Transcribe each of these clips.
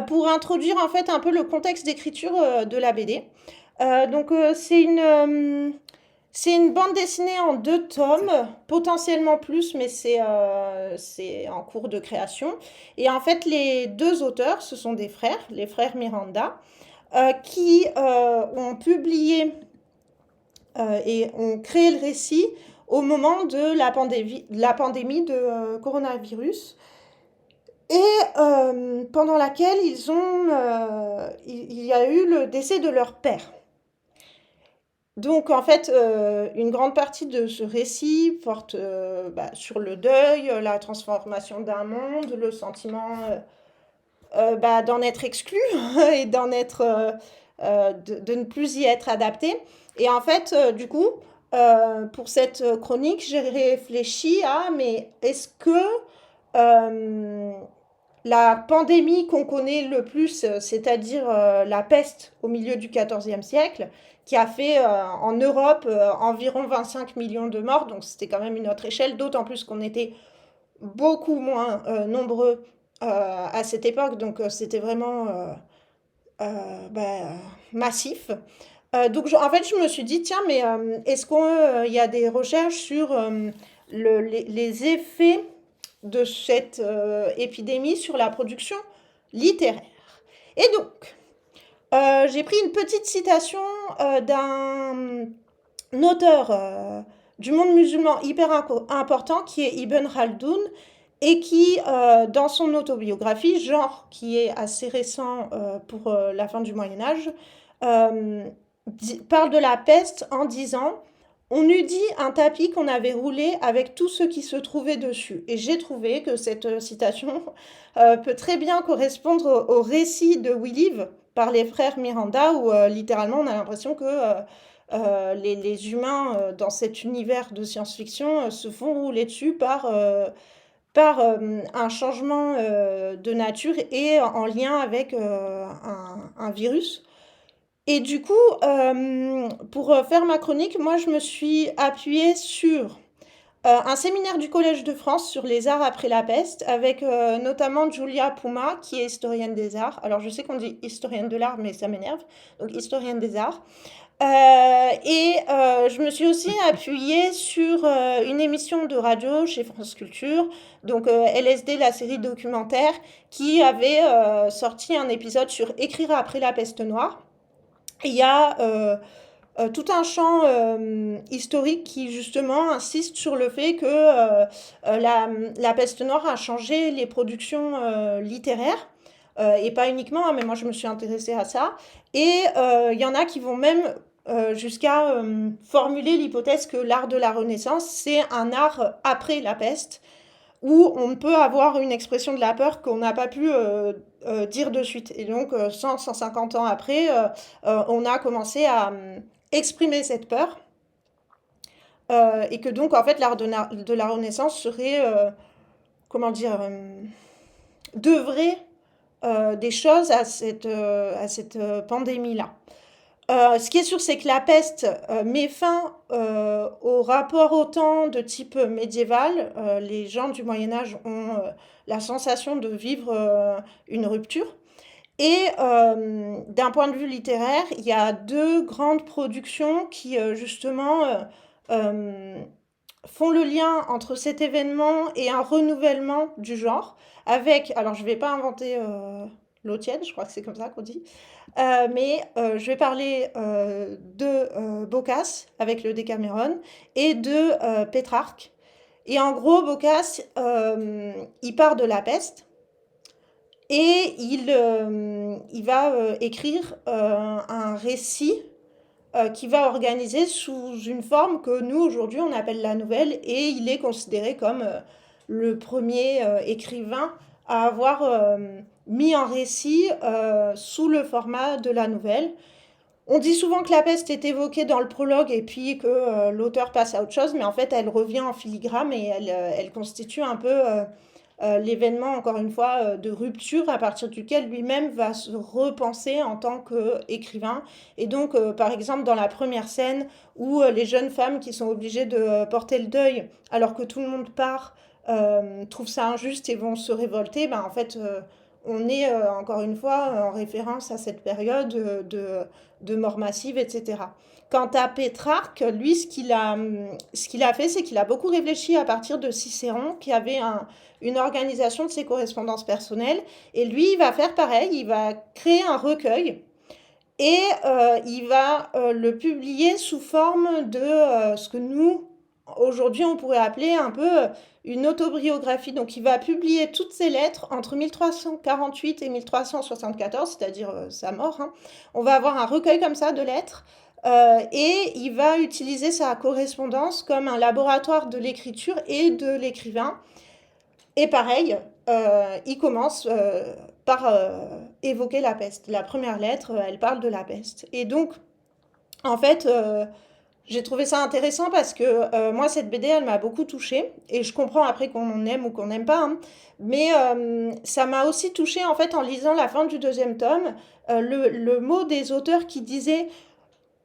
pour introduire en fait un peu le contexte d'écriture, de la BD. C'est une bande dessinée en 2 tomes, potentiellement plus, mais c'est en cours de création. Et en fait, les 2 auteurs, ce sont des frères, les frères Miranda, qui ont publié et ont créé le récit au moment de la pandémie de coronavirus et pendant laquelle il y a eu le décès de leur père. Donc en fait, une grande partie de ce récit porte sur le deuil, la transformation d'un monde, le sentiment d'en être exclu et de ne plus y être adapté. Et en fait, du coup, pour cette chronique, j'ai réfléchi à, mais est-ce que euh, la pandémie qu'on connaît le plus, c'est-à-dire la peste au milieu du XIVe siècle, qui a fait en Europe environ 25 millions de morts, donc c'était quand même une autre échelle, d'autant plus qu'on était beaucoup moins nombreux à cette époque, donc c'était vraiment massif. En fait, je me suis dit, tiens, mais est-ce qu'il y a des recherches sur les effets de cette épidémie sur la production littéraire? Et donc, j'ai pris une petite citation d'un auteur du monde musulman hyper important qui est Ibn Khaldoun et qui, dans son autobiographie, genre qui est assez récent pour la fin du Moyen Âge, euh, parle de la peste en disant on eût dit un tapis qu'on avait roulé avec tout ce qui se trouvait dessus. Et j'ai trouvé que cette citation peut très bien correspondre au récit de We Live par les frères Miranda, où littéralement on a l'impression que les humains dans cet univers de science-fiction se font rouler dessus par un changement de nature et en lien avec un virus. Et du coup, pour faire ma chronique, moi je me suis appuyée sur un séminaire du Collège de France sur les arts après la peste, avec notamment Julia Puma, qui est historienne des arts. Alors je sais qu'on dit historienne de l'art, mais ça m'énerve. Donc historienne des arts. Je me suis aussi appuyée sur une émission de radio chez France Culture, donc LSD, la série documentaire, qui avait sorti un épisode sur écrire après la peste noire. Il y a tout un champ historique qui justement insiste sur le fait que la peste noire a changé les productions littéraires. Et pas uniquement, hein, mais moi je me suis intéressée à ça. Et il y en a qui vont même jusqu'à formuler l'hypothèse que l'art de la Renaissance, c'est un art après la peste, où on peut avoir une expression de la peur qu'on n'a pas pu dire de suite. Et donc, 150 ans après, on a commencé à exprimer cette peur. Et que donc, en fait, l'art de la Renaissance serait, comment dire, devrait des choses à cette pandémie-là. Ce qui est sûr, c'est que la peste met fin au rapport au temps de type médiéval. Les gens du Moyen Âge ont la sensation de vivre une rupture. Et d'un point de vue littéraire, il y a 2 grandes productions qui justement euh, font le lien entre cet événement et un renouvellement du genre, avec, alors je ne vais pas inventer l'eau tiède, je crois que c'est comme ça qu'on dit, je vais parler de Boccace avec le Décameron et de Pétrarque. Et en gros, Boccace, il part de la peste et il va écrire un récit qui va organiser sous une forme que nous, aujourd'hui, on appelle la nouvelle, et il est considéré comme le premier écrivain à avoir mis en récit sous le format de la nouvelle. On dit souvent que la peste est évoquée dans le prologue et puis que l'auteur passe à autre chose, mais en fait, elle revient en filigrane et elle constitue un peu l'événement, encore une fois, de rupture à partir duquel lui-même va se repenser en tant qu'écrivain. Et donc, par exemple, dans la première scène où les jeunes femmes qui sont obligées de porter le deuil alors que tout le monde part, trouvent ça injuste et vont se révolter, ben, en fait, on est encore une fois en référence à cette période de mort massive, etc. Quant à Pétrarque, lui, ce qu'il a fait, c'est qu'il a beaucoup réfléchi à partir de Cicéron, qui avait une organisation de ses correspondances personnelles. Et lui, il va faire pareil, il va créer un recueil et il va le publier sous forme de ce que nous, aujourd'hui, on pourrait appeler un peu une autobiographie. Donc il va publier toutes ses lettres entre 1348 et 1374, c'est-à-dire sa mort, hein. On va avoir un recueil comme ça de lettres. Et il va utiliser sa correspondance comme un laboratoire de l'écriture et de l'écrivain. Et pareil, il commence par évoquer la peste. La première lettre, elle parle de la peste. Et donc, en fait, j'ai trouvé ça intéressant parce que moi, cette BD, elle m'a beaucoup touchée. Et je comprends après qu'on aime ou qu'on n'aime pas, hein. Mais ça m'a aussi touchée, en fait, en lisant la fin du deuxième tome, le mot des auteurs qui disaient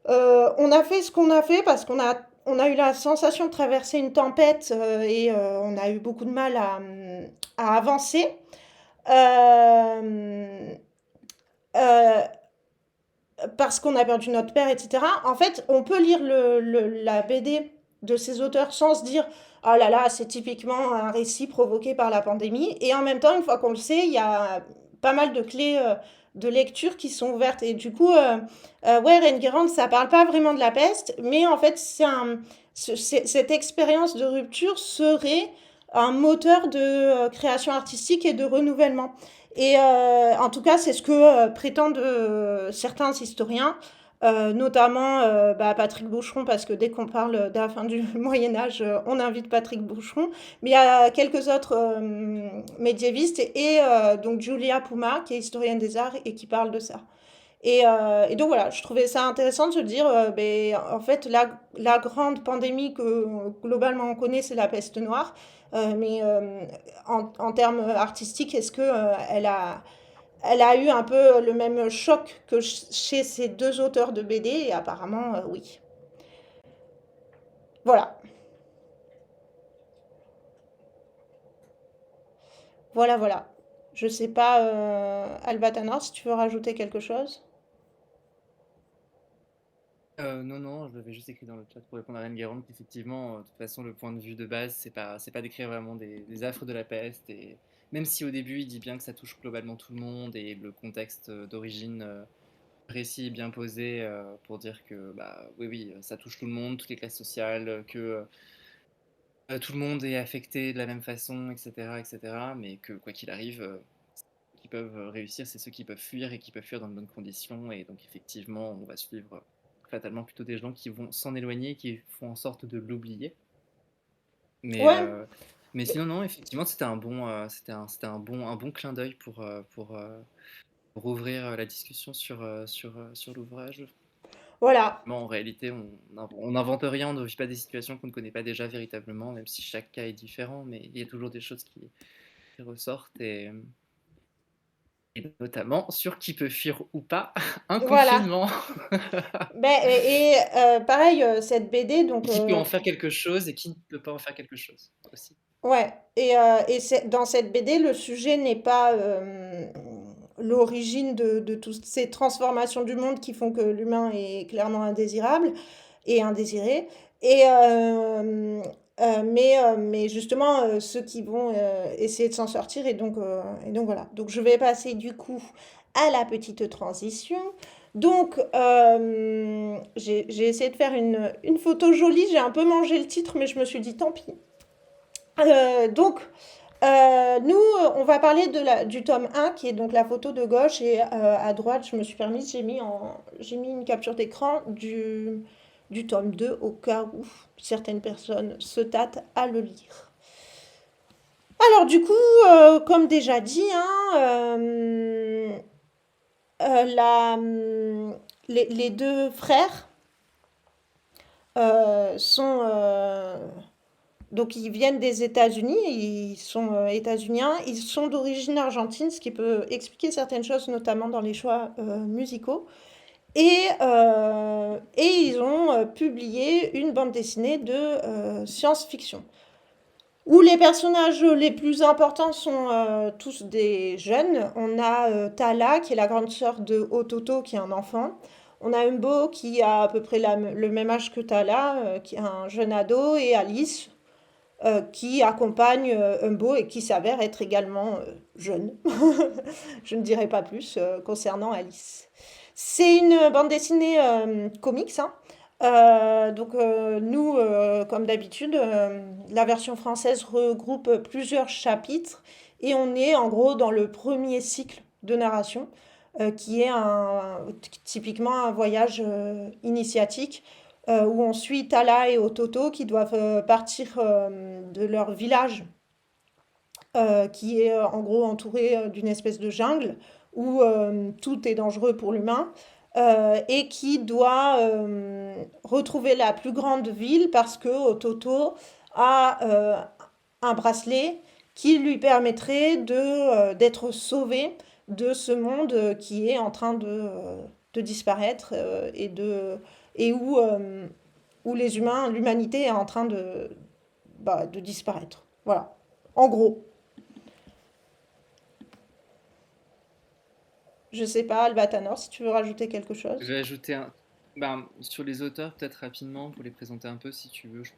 on a fait ce qu'on a fait parce on a eu la sensation de traverser une tempête et on a eu beaucoup de mal à avancer. Euh, euh, Parce qu'on a perdu notre père, etc. En fait, on peut lire la BD de ces auteurs sans se dire oh là là, c'est typiquement un récit provoqué par la pandémie. Et en même temps, une fois qu'on le sait, il y a pas mal de clés de lecture qui sont ouvertes. Et du coup, ouais, Renguerrand, ça parle pas vraiment de la peste, mais en fait, cette expérience de rupture serait un moteur de création artistique et de renouvellement. Et en tout cas, c'est ce que prétendent certains historiens, notamment bah, Patrick Boucheron, parce que dès qu'on parle de la fin du Moyen Âge, on invite Patrick Boucheron. Mais il y a quelques autres médiévistes et donc Julia Puma, qui est historienne des arts et qui parle de ça. Et donc voilà, je trouvais ça intéressant de se dire, ben, en fait, la grande pandémie que globalement on connaît, c'est la peste noire. Mais en termes artistiques, est-ce que elle a eu un peu le même choc que chez ces deux auteurs de BD? Et apparemment, oui. Voilà, voilà, voilà. Je sais pas, Albatanor, si tu veux rajouter quelque chose. Non, non, je l'avais juste écrit dans le chat pour répondre à Rennes Guérande qu'effectivement, de toute façon, le point de vue de base, c'est pas d'écrire vraiment des affres de la peste. Et même si au début, il dit bien que ça touche globalement tout le monde et le contexte d'origine précis, bien posé, pour dire que, bah, oui, oui, ça touche tout le monde, toutes les classes sociales, que tout le monde est affecté de la même façon, etc., etc., mais que quoi qu'il arrive, ceux qui peuvent réussir, c'est ceux qui peuvent fuir et qui peuvent fuir dans de bonnes conditions. Et donc, effectivement, on va suivre fatalement plutôt des gens qui vont s'en éloigner, qui font en sorte de l'oublier. Mais, Ouais, euh, mais sinon, non, effectivement, c'était un bon clin d'œil pour ouvrir la discussion sur l'ouvrage. voilà. En réalité, on n'invente rien, on ne vit pas des situations qu'on ne connaît pas déjà véritablement, même si chaque cas est différent, mais il y a toujours des choses qui ressortent. Et notamment sur qui peut fuir ou pas un Voilà. confinement. Ben, pareil, cette BD, Et donc, qui peut en faire quelque chose et qui ne peut pas en faire quelque chose aussi. ouais, dans cette BD, le sujet n'est pas l'origine de toutes ces transformations du monde qui font que l'humain est clairement indésirable et indésiré. Et, mais justement, ceux qui vont essayer de s'en sortir. Et donc voilà. Donc je vais passer du coup à la petite transition. Donc, j'ai essayé de faire une photo jolie. J'ai un peu mangé le titre, mais je me suis dit tant pis. Donc, nous, on va parler du tome un qui est donc la photo de gauche, et à droite, je me suis permise, j'ai mis une capture d'écran du tome 2 au cas où certaines personnes se tâtent à le lire. Alors, du coup, comme déjà dit, hein, les deux frères sont donc ils viennent des États-Unis, ils sont états-uniens, ils sont d'origine argentine, ce qui peut expliquer certaines choses, notamment dans les choix musicaux. Et ils ont publié une bande dessinée de science-fiction. où les personnages les plus importants sont tous des jeunes. On a Tala, qui est la grande sœur de Ototo, qui est un enfant. On a Umbo, qui a à peu près le même âge que Tala, qui est un jeune ado, et Alice, qui accompagne Umbo et qui s'avère être également jeune. Je ne dirai pas plus concernant Alice. C'est une bande dessinée comics, hein. Nous, comme d'habitude, la version française regroupe plusieurs chapitres et on est en gros dans le premier cycle de narration, qui est typiquement un voyage initiatique où on suit Tala et Ototo qui doivent partir de leur village qui est en gros entouré d'une espèce de jungle où tout est dangereux pour l'humain et qui doit retrouver la plus grande ville parce que Ototo a un bracelet qui lui permettrait d'être sauvé de ce monde qui est en train de disparaître et où les humains, l'humanité est en train de disparaître. Voilà. En gros. Je sais pas, Albatanor, si tu veux rajouter quelque Je chose. vais ajouter sur les auteurs, peut-être rapidement, pour les présenter un peu, si tu veux, je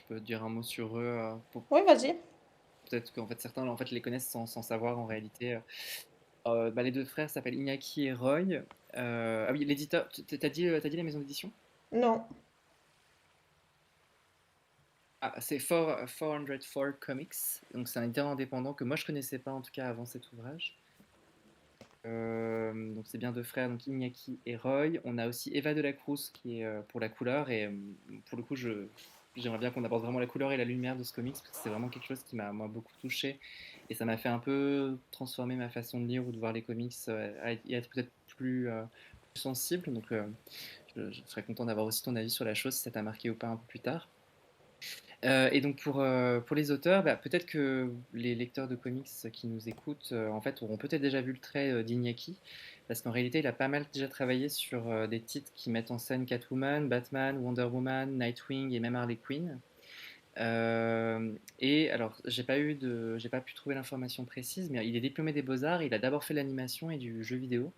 peux dire un mot sur eux, Oui, vas-y. peut-être qu'en fait certains en fait, les connaissent sans savoir en réalité. Les deux frères s'appellent Iñaki et Roy. Ah oui, l'éditeur, t'as dit la maison d'édition? Non. Ah, c'est 404 Comics, donc c'est un éditeur indépendant que moi je connaissais pas en tout cas avant cet ouvrage. Donc c'est bien deux frères, donc Iñaki et Roy. On a aussi Eva de la Cruz qui est pour la couleur et pour le coup j'aimerais bien qu'on aborde vraiment la couleur et la lumière de ce comics parce que c'est vraiment quelque chose qui m'a moi beaucoup touché et ça m'a fait un peu transformer ma façon de lire ou de voir les comics et être peut-être plus sensible. Donc je serais content d'avoir aussi ton avis sur la chose si ça t'a marqué ou pas un peu plus tard. Et donc pour les auteurs, peut-être que les lecteurs de comics qui nous écoutent, en fait, auront peut-être déjà vu le trait d'Iñaki, parce qu'en réalité, il a pas mal déjà travaillé sur des titres qui mettent en scène Catwoman, Batman, Wonder Woman, Nightwing et même Harley Quinn. Et alors, j'ai pas pu trouver l'information précise, mais il est diplômé des Beaux-Arts. Il a d'abord fait l'animation et du jeu vidéo.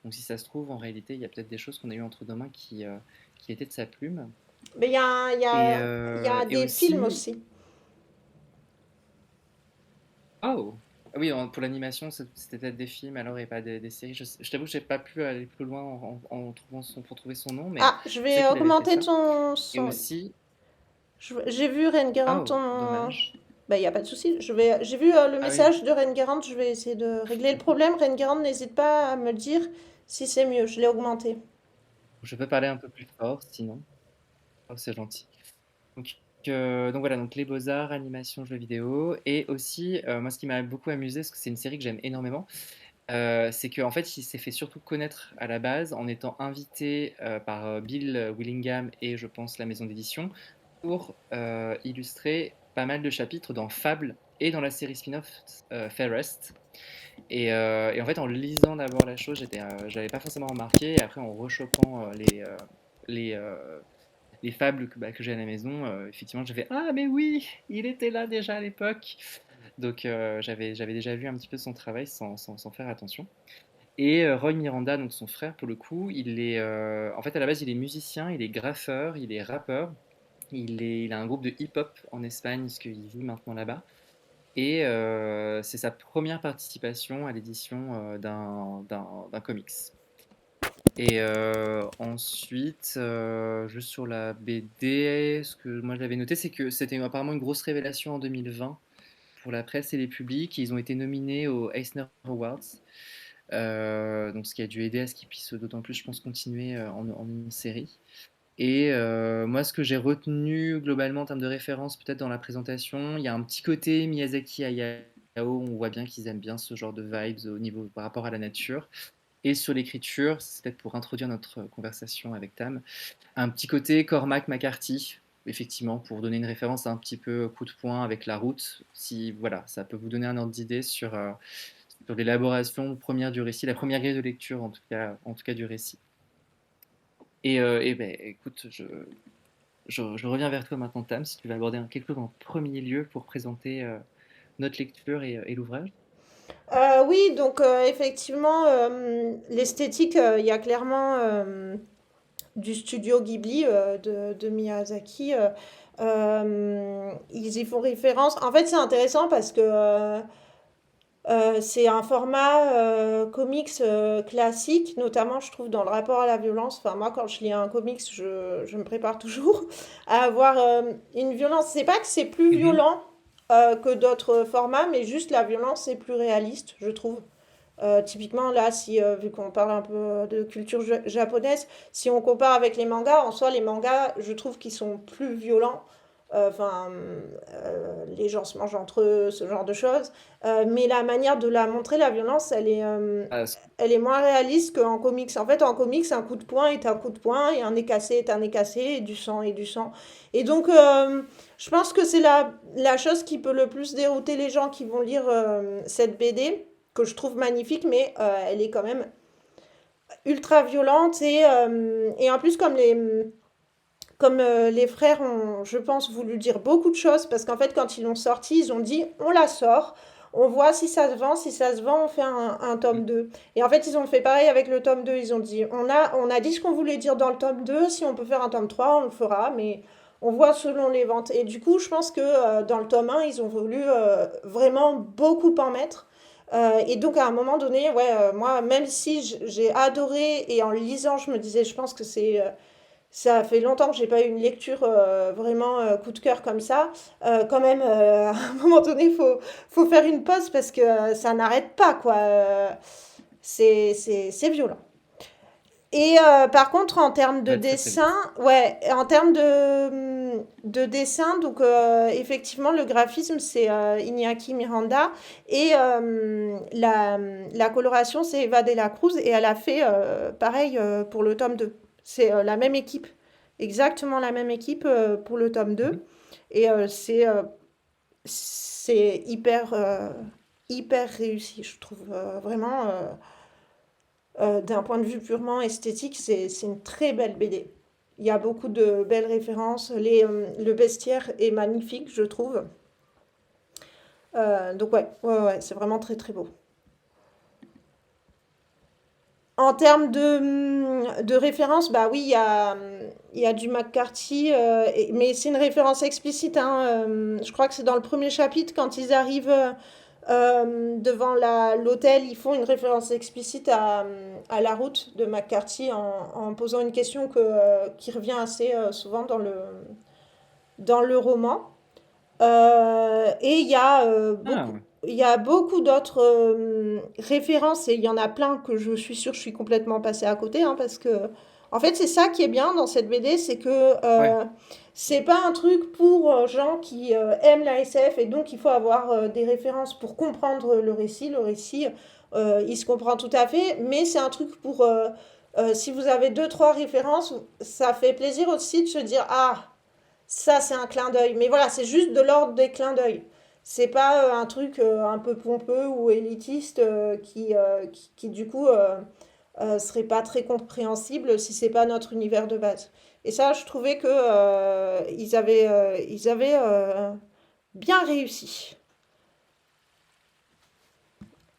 Donc, si ça se trouve, en réalité, il y a peut-être des choses qu'on a eues entre nos mains qui étaient de sa plume. Mais il y a Et des films aussi, aussi. oh! Ah oui, pour l'animation, c'était peut-être des films alors et pas des séries. Je t'avoue que j'ai pas pu aller plus loin en trouvant pour trouver son nom, mais Ah, je je sais vais qu'il avait fait augmenter ça. ton Et son. aussi, J'ai vu Rengarant oh, ton. dommage. Bah, il n'y a pas de souci. J'ai vu le Ah oui, message de Rengarant. Je vais essayer de régler le problème. Rengarant, n'hésite pas à me dire si c'est mieux. Je l'ai augmenté. je peux parler un peu plus fort, sinon. Oh, c'est gentil. Donc voilà, donc les beaux-arts, animation, jeux vidéo, et aussi, moi ce qui m'a beaucoup amusé, parce que c'est une série que j'aime énormément, c'est qu'en fait, il s'est fait surtout connaître à la base en étant invité par Bill Willingham et je pense la maison d'édition pour illustrer pas mal de chapitres dans Fable et dans la série spin-off Fairest. Et en fait, en lisant d'abord la chose, j'avais pas forcément remarqué. Et après, en rechopant les, euh, les fables que j'ai à la maison, effectivement, j'ai fait ah mais oui, il était là déjà à l'époque. Donc j'avais déjà vu un petit peu son travail sans faire attention. Et Roy Miranda, donc son frère pour le coup, en fait à la base il est musicien, il est graffeur, il est rappeur, il a un groupe de hip-hop en Espagne parce qu'il vit maintenant là-bas. Et c'est sa première participation à l'édition d'un comics. Et ensuite, juste sur la BD, ce que moi j'avais noté, c'est que c'était apparemment une grosse révélation en 2020 pour la presse et les publics. Ils ont été nominés aux Eisner Awards, donc ce qui a dû aider à ce qu'ils puissent d'autant plus, je pense, continuer en une série. Et moi, ce que j'ai retenu globalement en termes de référence, peut-être dans la présentation, il y a un petit côté Miyazaki Hayao, on voit bien qu'ils aiment bien ce genre de vibes au niveau par rapport à la nature. Et sur l'écriture, c'est peut-être pour introduire notre conversation avec Tam, un petit côté Cormac McCarthy, effectivement, pour donner une référence un petit peu coup de poing avec la route. Si voilà, ça peut vous donner un ordre d'idée sur l'élaboration première du récit, la première grille de lecture en tout cas du récit. Et ben, écoute, je reviens vers toi maintenant, Tam, si tu veux aborder quelque chose en premier lieu pour présenter notre lecture et l'ouvrage. Oui, donc effectivement, l'esthétique, il y a clairement du studio Ghibli de Miyazaki. Ils y font référence. En fait, c'est intéressant parce que c'est un format comics classique, notamment je trouve dans le rapport à la violence. Enfin, moi, quand je lis un comics, je me prépare toujours à avoir une violence. C'est pas que c'est plus Mhm. violent que d'autres formats, mais juste la violence est plus réaliste, je trouve. Typiquement, là, si, vu qu'on parle un peu de culture japonaise, si on compare avec les mangas, en soi, les mangas, je trouve qu'ils sont plus violents. Enfin, les gens se mangent entre eux, ce genre de choses. Mais la manière de la montrer, la violence, Ah, elle est moins réaliste qu'en comics. En fait, en comics, un coup de poing est un coup de poing, et un nez cassé est un nez cassé, et du sang est du sang. Et donc, je pense que c'est la chose qui peut le plus dérouter les gens qui vont lire cette BD, que je trouve magnifique, mais elle est quand même ultra violente. Et en plus, comme les frères ont, je pense, voulu dire beaucoup de choses, parce qu'en fait, quand ils l'ont sorti, ils ont dit, on la sort, on voit si ça se vend, si ça se vend, on fait un tome 2. Et en fait, ils ont fait pareil avec le tome 2, ils ont dit, on a dit ce qu'on voulait dire dans le tome 2, si on peut faire un tome 3, on le fera, mais on voit selon les ventes. Et du coup, je pense que dans le tome 1, ils ont voulu vraiment beaucoup en mettre. Et donc à un moment donné, ouais, moi, même si j'ai adoré, et en le lisant, je me disais, je pense que ça fait longtemps que j'ai pas eu une lecture vraiment coup de cœur comme ça. Quand même, à un moment donné, faut faire une pause parce que ça n'arrête pas, quoi. C'est violent. Et par contre, en termes de ouais, très très dessin, vite. ouais, en termes de dessin, donc effectivement, le graphisme, c'est Iñaki Miranda. Et la coloration, c'est Eva de la Cruz. Et elle a fait pareil pour le tome 2. C'est la même équipe, exactement la même équipe pour le tome Mhm. 2. Et c'est hyper réussi, je trouve. Vraiment. D'un point de vue purement esthétique, c'est une très belle BD. Il y a beaucoup de belles références. Le bestiaire est magnifique, je trouve. Donc ouais, c'est vraiment très très beau. En termes de références, bah oui, il y a du McCarthy, mais c'est une référence explicite, hein. Je crois que c'est dans le premier chapitre, quand ils arrivent devant l'hôtel, ils font une référence explicite à la route de McCarthy en posant une question qui revient assez souvent dans le roman. Et Ah, ouais. il y a beaucoup d'autres références, et il y en a plein que je suis sûre je suis complètement passée à côté, hein, parce que, en fait, c'est ça qui est bien dans cette BD, c'est que Ouais. c'est pas un truc pour gens qui aiment la SF, et donc il faut avoir des références pour comprendre le récit. Le récit, il se comprend tout à fait, mais c'est un truc pour, si vous avez deux, trois références, ça fait plaisir aussi de se dire, ah, ça, c'est un clin d'œil. Mais voilà, c'est juste de l'ordre des clins d'œil. C'est pas un truc un peu pompeux ou élitiste qui, du coup, serait pas très compréhensible si c'est pas notre univers de base. Et ça, je trouvais que ils avaient bien réussi.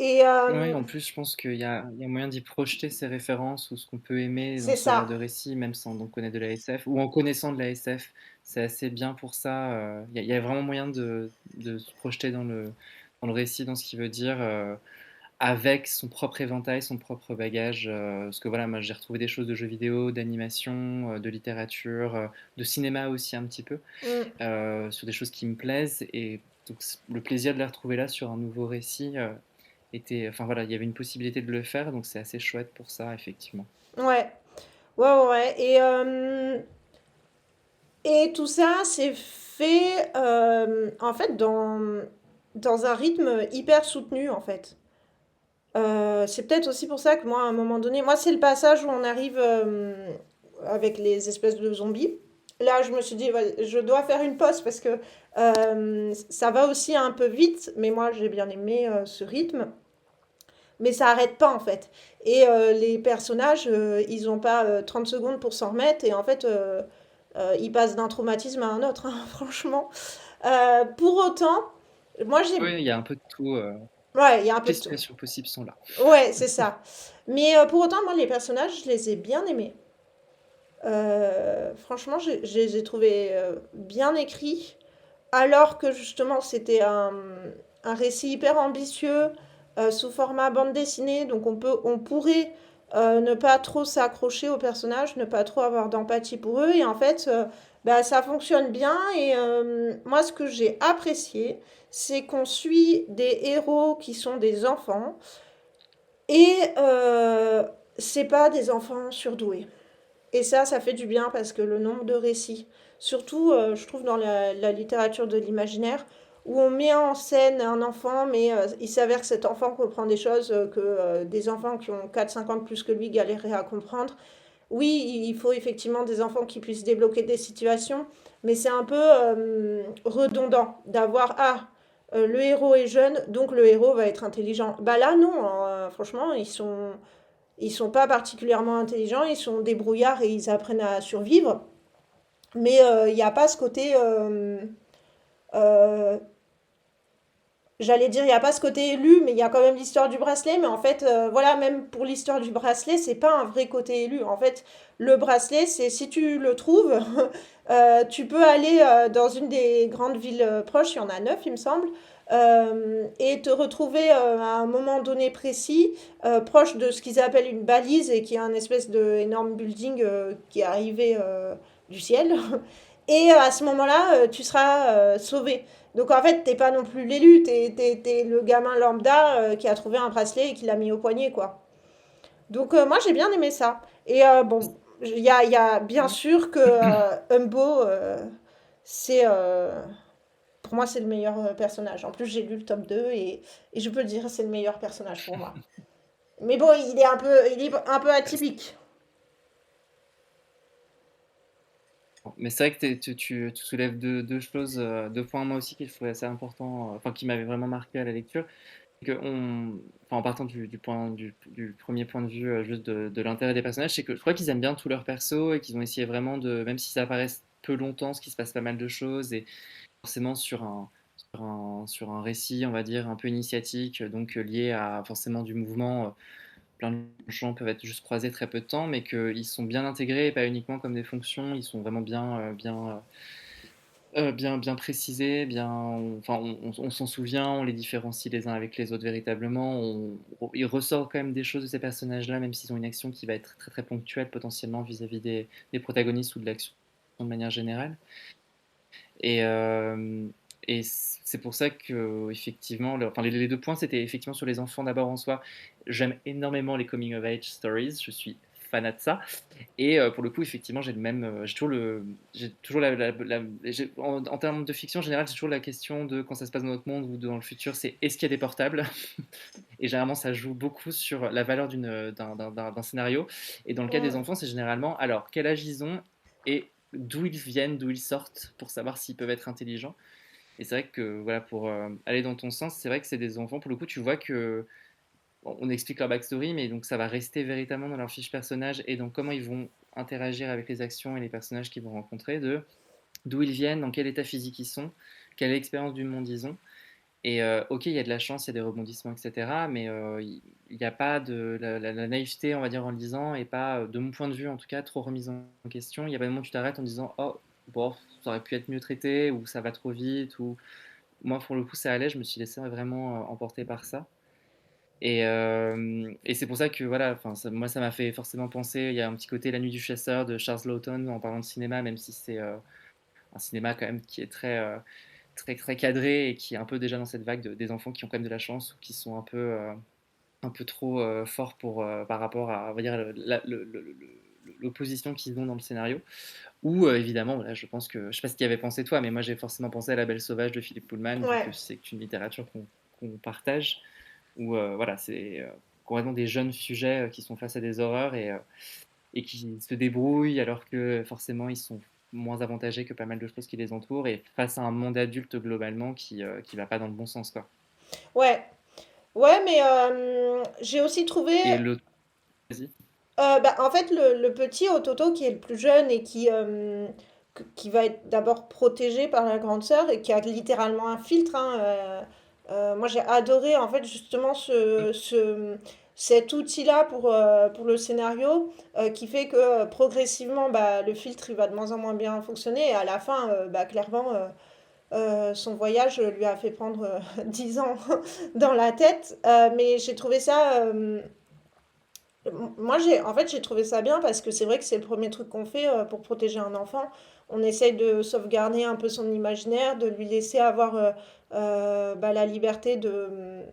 Et Ouais, en plus, je pense qu'il y a moyen d'y projeter ces références ou ce qu'on peut aimer dans c'est ce genre ça. de récit, même sans donc connaître de la SF, ou en connaissant de la SF. C'est assez bien pour ça. Il y a vraiment moyen de se projeter dans le récit, dans ce qu'il veut dire, avec son propre éventail, son propre bagage. Parce que voilà, moi j'ai retrouvé des choses de jeux vidéo, d'animation, de littérature, de cinéma aussi un petit peu, Mm. sur des choses qui me plaisent. Et donc le plaisir de les retrouver là sur un nouveau récit enfin voilà, il y avait une possibilité de le faire, donc c'est assez chouette pour ça, effectivement. Ouais. Ouais. Et tout ça, c'est fait en fait dans un rythme hyper soutenu en fait. C'est peut-être aussi pour ça que moi, à un moment donné, moi, c'est le passage où on arrive avec les espèces de zombies. Là, je me suis dit, ouais, je dois faire une pause parce que ça va aussi un peu vite, mais moi, j'ai bien aimé ce rythme. Mais ça arrête pas en fait. Et les personnages, ils ont pas 30 secondes pour s'en remettre. Et en fait, Ils passent d'un traumatisme à un autre, hein, franchement. Pour autant, moi j'ai... Oui, il y a un peu de tout. Ouais, il y a un Toutes peu les de tout. situations possibles sont là. Ouais, c'est ça. Mais pour autant, moi, les personnages, je les ai bien aimés. Franchement, je les ai trouvés bien écrits, alors que justement, c'était un récit hyper ambitieux, sous format bande dessinée, donc on pourrait ne pas trop s'accrocher aux personnages, ne pas trop avoir d'empathie pour eux, et en fait, bah, ça fonctionne bien, et moi, ce que j'ai apprécié, c'est qu'on suit des héros qui sont des enfants, et c'est pas des enfants surdoués. Et ça fait du bien parce que le nombre de récits, surtout je trouve dans la littérature de l'imaginaire, où on met en scène un enfant, mais il s'avère que cet enfant comprend des choses que des enfants qui ont 4 5 ans de plus que lui galéreraient à comprendre. Oui, il faut effectivement des enfants qui puissent débloquer des situations, mais c'est un peu redondant d'avoir, le héros est jeune, donc le héros va être intelligent. Bah là, non, hein, franchement, ils sont pas particulièrement intelligents, ils sont débrouillards et ils apprennent à survivre. Mais il n'y a pas ce côté, euh, j'allais dire, il n'y a pas ce côté élu, mais il y a quand même l'histoire du bracelet. Mais en fait, voilà, même pour l'histoire du bracelet, c'est pas un vrai côté élu. En fait, le bracelet, c'est si tu le trouves, tu peux aller dans une des grandes villes proches, il y en a 9, il me semble, et te retrouver à un moment donné précis, proche de ce qu'ils appellent une balise, et qui est un espèce d'énorme building qui est arrivé du ciel. Et à ce moment-là, tu seras sauvé. Donc en fait, t'es pas non plus l'élu, t'es le gamin lambda qui a trouvé un bracelet et qui l'a mis au poignet, quoi. Donc moi, j'ai bien aimé ça. Et bon, il y a bien sûr que Humbo, c'est... pour moi, c'est le meilleur personnage. En plus, j'ai lu le tome 2 et je peux le dire, c'est le meilleur personnage pour moi. Mais bon, il est un peu atypique. Mais c'est vrai que tu soulèves deux choses, deux points moi aussi que je trouvais assez importants, enfin qui m'avaient vraiment marqué à la lecture. Que enfin, en partant du premier point de vue juste de l'intérêt des personnages, c'est que je crois qu'ils aiment bien tous leurs persos et qu'ils ont essayé vraiment de, même si ça apparaît peu longtemps, ce qui se passe pas mal de choses et forcément sur un récit, on va dire, un peu initiatique, donc lié à forcément du mouvement. Plein de gens peuvent être juste croisés très peu de temps, mais qu'ils sont bien intégrés et pas uniquement comme des fonctions. Ils sont vraiment bien précisés, enfin, on s'en souvient, on les différencie les uns avec les autres véritablement. Il ressort quand même des choses de ces personnages-là, même s'ils ont une action qui va être très très ponctuelle potentiellement vis-à-vis des protagonistes ou de l'action de manière générale. Et, euh, et c'est pour ça que, effectivement, enfin, les deux points, c'était effectivement sur les enfants d'abord en soi. J'aime énormément les coming of age stories, je suis fanat de ça. Et pour le coup, effectivement, j'ai le même, j'ai toujours en termes de fiction en général, c'est toujours la question de quand ça se passe dans notre monde ou dans le futur, c'est est-ce qu'il y a des portables? Et généralement, ça joue beaucoup sur la valeur d'un scénario. Et dans le cas des Mm. enfants, c'est généralement alors quel âge ils ont et d'où ils viennent, d'où ils sortent, pour savoir s'ils peuvent être intelligents. Et c'est vrai que voilà, pour aller dans ton sens, c'est vrai que c'est des enfants. Pour le coup, tu vois que on explique leur backstory, mais donc ça va rester véritablement dans leur fiche personnage et dans comment ils vont interagir avec les actions et les personnages qu'ils vont rencontrer, de d'où ils viennent, dans quel état physique ils sont, quelle expérience du monde ils ont. Et ok, il y a de la chance, il y a des rebondissements, etc. Mais il n'y a pas de la naïveté, on va dire, en le disant, et pas, de mon point de vue en tout cas, trop remise en question. Il y a pas de moment où tu t'arrêtes en disant, oh, bon, ça aurait pu être mieux traité, ou ça va trop vite, ou moi pour le coup ça allait, je me suis laissé vraiment emporter par ça. Et c'est pour ça que voilà, enfin, moi ça m'a fait forcément penser, il y a un petit côté La Nuit du Chasseur de Charles Lawton en parlant de cinéma, même si c'est un cinéma quand même qui est très très cadré et qui est un peu déjà dans cette vague des enfants qui ont quand même de la chance ou qui sont un peu trop forts par rapport à, on va dire, l'opposition qu'ils ont dans le scénario. Ou évidemment, voilà, je pense que, je sais pas ce qu'il y avait pensé toi, mais moi j'ai forcément pensé à La Belle Sauvage de Philippe Pullman, vu que Ouais. c'est une littérature qu'on partage où voilà, c'est complètement des jeunes sujets qui sont face à des horreurs et qui se débrouillent alors que forcément ils sont moins avantagés que pas mal de choses qui les entourent et face à un monde adulte globalement qui va pas dans le bon sens quoi. Ouais. Ouais, mais j'ai aussi trouvé... Et le vas-y. Bah, en fait, le petit Ototo qui est le plus jeune et qui qui va être d'abord protégé par la grande sœur et qui a littéralement un filtre, hein. Moi, j'ai adoré en fait justement cet outil-là pour le scénario qui fait que progressivement, bah, le filtre il va de moins en moins bien fonctionner et à la fin, bah, clairement, son voyage lui a fait prendre 10 ans dans la tête. Mais j'ai trouvé ça moi, en fait, j'ai trouvé ça bien parce que c'est vrai que c'est le premier truc qu'on fait pour protéger un enfant. On essaye de sauvegarder un peu son imaginaire, de lui laisser avoir bah, la liberté de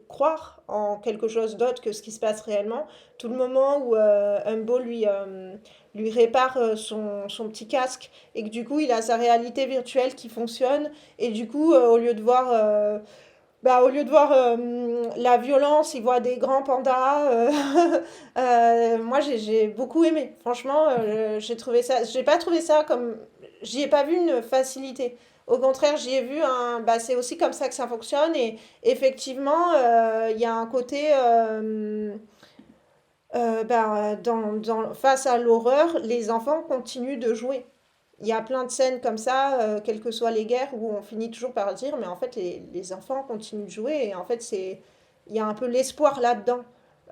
croire en quelque chose d'autre que ce qui se passe réellement. Tout le moment où Humbo lui répare son petit casque et que du coup, il a sa réalité virtuelle qui fonctionne. Et du coup, au lieu de voir la violence, il voit des grands pandas. Moi, j'ai beaucoup aimé. Franchement, j'ai trouvé ça. J'ai pas trouvé ça comme. J'y ai pas vu une facilité. Au contraire, j'y ai vu un. Bah, c'est aussi comme ça que ça fonctionne. Et effectivement, il y a un côté. Face à l'horreur, les enfants continuent de jouer. Il y a plein de scènes comme ça, quelles que soient les guerres, où on finit toujours par dire, mais en fait, les enfants continuent de jouer, et en fait, il y a un peu l'espoir là-dedans.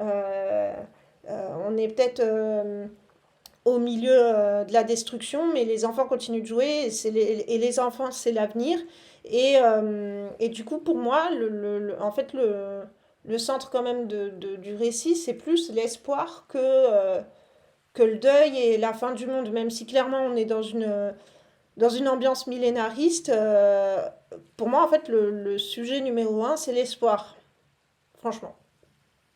Euh, on est peut-être au milieu de la destruction, mais les enfants continuent de jouer, et les enfants, c'est l'avenir. Et du coup, pour moi, en fait, le centre quand même du récit, c'est plus l'espoir que le deuil et la fin du monde, même si clairement on est dans une ambiance millénariste. Pour moi, en fait, le sujet numéro un, c'est l'espoir, franchement.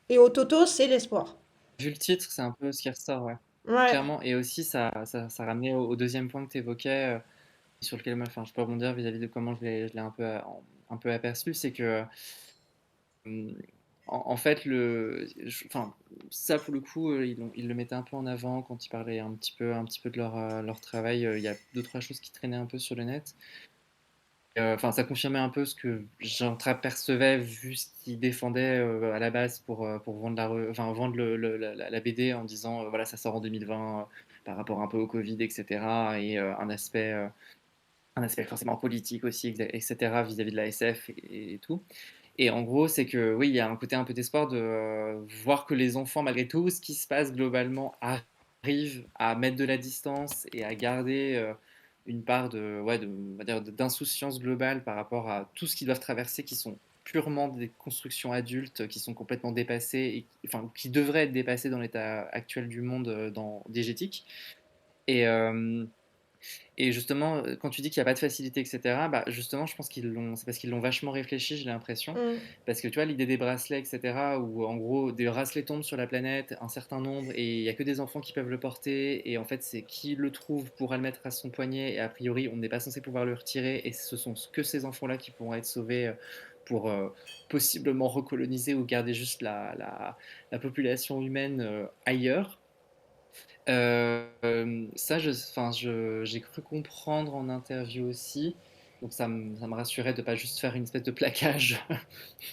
Et au Toto, c'est l'espoir. Vu le titre, c'est un peu ce qui ressort, ouais. Ouais. Clairement. Et aussi, ça ramenait au deuxième point que tu évoquais, sur lequel moi, enfin, je peux rebondir vis-à-vis de comment je l'ai un peu aperçu, c'est que Mmh, en fait, enfin, ça pour le coup, ils le mettaient un peu en avant quand ils parlaient un petit peu de leur travail. Il y a deux trois choses qui traînaient un peu sur le net. Enfin, ça confirmait un peu ce que j'entreapercevais vu ce qu'ils défendaient à la base pour vendre enfin, vendre la BD en disant voilà, ça sort en 2020 par rapport un peu au Covid, etc. Et un aspect forcément politique aussi, etc. vis-à-vis de la SF et tout. Et en gros, c'est que oui, il y a un côté un peu d'espoir de voir que les enfants, malgré tout ce qui se passe globalement, arrivent à mettre de la distance et à garder une part on va dire, d'insouciance globale par rapport à tout ce qu'ils doivent traverser, qui sont purement des constructions adultes, qui sont complètement dépassées, enfin, qui devraient être dépassées dans l'état actuel du monde diégétique. Et, et justement, quand tu dis qu'il n'y a pas de facilité, etc., bah justement, je pense c'est parce qu'ils l'ont vachement réfléchi, j'ai l'impression. Mm. Parce que tu vois, l'idée des bracelets, etc., où en gros, des bracelets tombent sur la planète, un certain nombre, et il n'y a que des enfants qui peuvent le porter, et en fait, c'est qui le trouve pourra le mettre à son poignet, et a priori, on n'est pas censé pouvoir le retirer, et ce sont que ces enfants-là qui pourront être sauvés pour possiblement recoloniser ou garder juste la population humaine ailleurs. Ça, j'ai cru comprendre en interview aussi. Donc ça me rassurait de pas juste faire une espèce de plaquage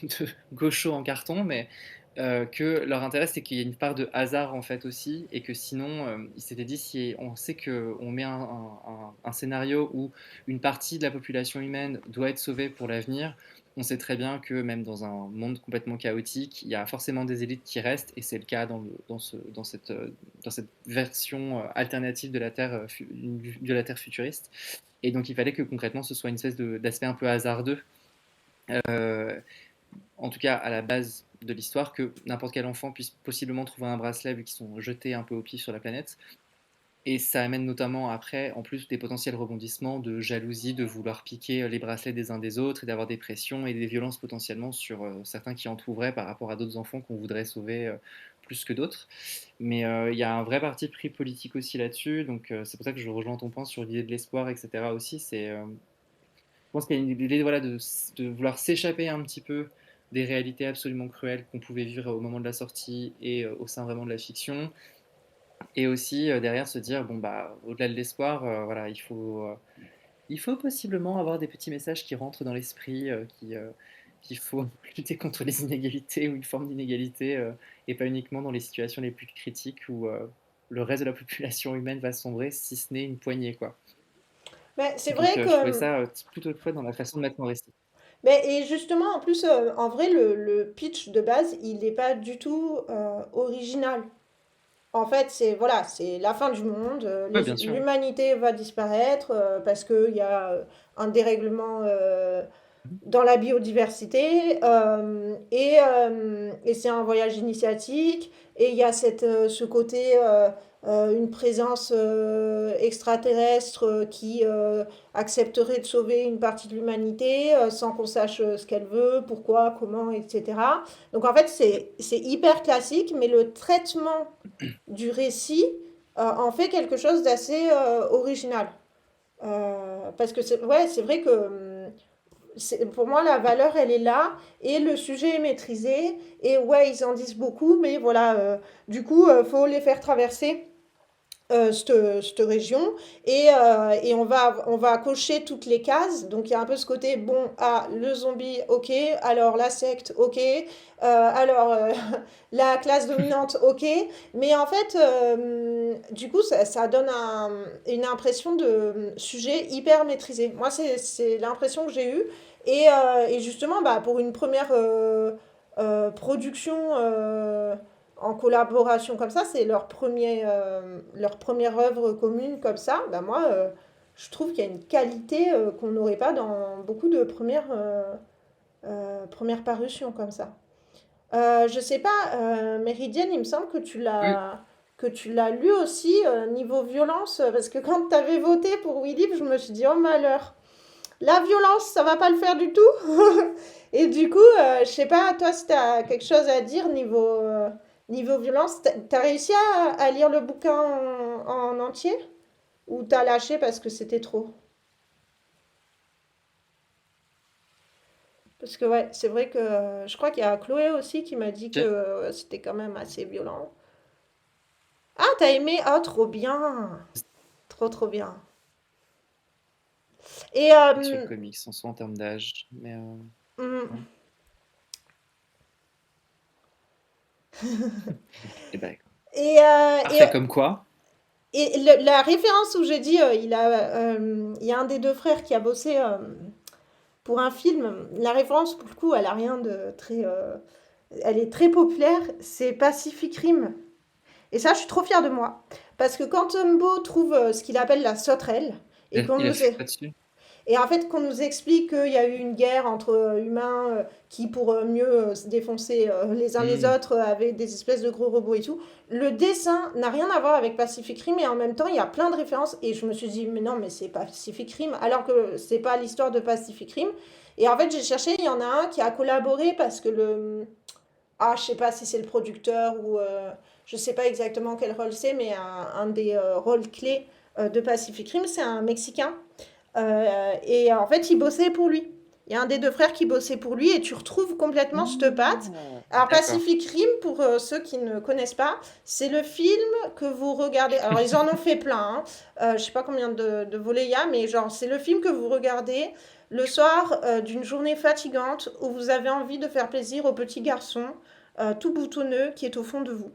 de gaucho en carton, mais que leur intérêt c'est qu'il y ait une part de hasard en fait aussi, et que sinon ils s'étaient dit si on sait que on met un scénario où une partie de la population humaine doit être sauvée pour l'avenir, on sait très bien que même dans un monde complètement chaotique, il y a forcément des élites qui restent, et c'est le cas dans cette version alternative de la Terre, de la Terre futuriste. Et donc il fallait que concrètement ce soit une espèce d'aspect un peu hasardeux, euh, en tout cas à la base de l'histoire, que n'importe quel enfant puisse possiblement trouver un bracelet vu qu'ils sont jetés un peu au pif sur la planète. Et ça amène notamment après, en plus, des potentiels rebondissements de jalousie, de vouloir piquer les bracelets des uns des autres, et d'avoir des pressions et des violences potentiellement sur certains qui en trouveraient par rapport à d'autres enfants qu'on voudrait sauver plus que d'autres. Mais il y a un vrai parti pris politique aussi là-dessus, donc c'est pour ça que je rejoins ton point sur l'idée de l'espoir, etc. aussi. Je pense qu'il y a une idée, voilà, de vouloir s'échapper un petit peu des réalités absolument cruelles qu'on pouvait vivre au moment de la sortie et au sein vraiment de la fiction, et aussi derrière se dire bon bah au-delà de l'espoir, voilà, il faut possiblement avoir des petits messages qui rentrent dans l'esprit, qu'il faut lutter contre les inégalités ou une forme d'inégalité, et pas uniquement dans les situations les plus critiques où le reste de la population humaine va sombrer, si ce n'est une poignée, quoi. Mais c'est Donc vrai je trouvais que, ça plutôt chouette dans la façon de mettre en récit. mais et justement, en plus, en vrai, le pitch de base, il n'est pas du tout original. En fait, c'est voilà, c'est la fin du monde, Ouais, bien sûr, oui. l'humanité va disparaître parce qu'il y a un dérèglement Mhm. dans la biodiversité et c'est un voyage initiatique et il y a ce côté une présence extraterrestre qui accepterait de sauver une partie de l'humanité sans qu'on sache ce qu'elle veut, pourquoi, comment, etc. Donc en fait c'est hyper classique, mais le traitement du récit en fait quelque chose d'assez original. Parce que c'est ouais, c'est vrai que pour moi, la valeur, elle est là, et le sujet est maîtrisé, et ouais, ils en disent beaucoup, mais voilà, du coup, faut les faire traverser cette région, et on va cocher toutes les cases, donc il y a un peu ce côté, bon, ah, le zombie, ok, alors la secte, ok, alors la classe dominante, ok, mais en fait, du coup, ça donne une impression de sujet hyper maîtrisé. Moi, c'est l'impression que j'ai eue. Et justement, bah, pour une première production en collaboration comme ça, c'est leur première œuvre commune comme ça, bah, moi, je trouve qu'il y a une qualité qu'on n'aurait pas dans beaucoup de premières parutions comme ça. Je sais pas, Méridienne, il me semble Oui, que tu l'as lu aussi niveau violence, parce que quand tu avais voté pour Willy, je me suis dit, oh malheur, la violence, ça va pas le faire du tout. Et du coup, je sais pas, toi, si t'as quelque chose à dire niveau violence, t'as réussi à lire le bouquin en entier? Ou t'as lâché parce que c'était trop? Parce que ouais, c'est vrai que je crois qu'il y a Chloé aussi qui m'a dit que ok. c'était quand même assez violent. Ah, t'as aimé? Ah, trop bien! Trop, trop bien. Et, Sur le comics, en soi en termes d'âge. Mais hum, ouais. Et ben, et parfait, comme quoi. la référence où j'ai dit, il y a un des deux frères qui a bossé pour un film. La référence, pour le coup, elle a rien de très. Elle est très populaire. C'est Pacific Rim. Et ça, je suis trop fière de moi. Parce que quand Humbo trouve ce qu'il appelle la sauterelle, et qu'on Il a nous, fait là-dessus. et en fait, qu'on nous explique qu'il y a eu une guerre entre humains qui, pour mieux se défoncer les uns les Hmm. autres, avaient des espèces de gros robots et tout. Le dessin n'a rien à voir avec Pacific Rim, et en même temps, il y a plein de références. Et je me suis dit, mais non, mais c'est Pacific Rim, alors que c'est pas l'histoire de Pacific Rim. Et en fait, j'ai cherché, il y en a un qui a collaboré parce que le. Ah, je sais pas si c'est le producteur ou. Je sais pas exactement quel rôle c'est, mais un des rôles clés de Pacific Rim, c'est un Mexicain et en fait, il bossait pour lui. Il y a un des deux frères qui bossait pour lui et tu retrouves complètement cette patte. Ah, Alors, d'accord. Pacific Rim, pour ceux qui ne connaissent pas, c'est le film que vous regardez. Alors, ils en ont fait plein. Hein. Je sais pas combien de volets il y a, mais genre, c'est le film que vous regardez le soir d'une journée fatigante où vous avez envie de faire plaisir au petit garçon tout boutonneux qui est au fond de vous.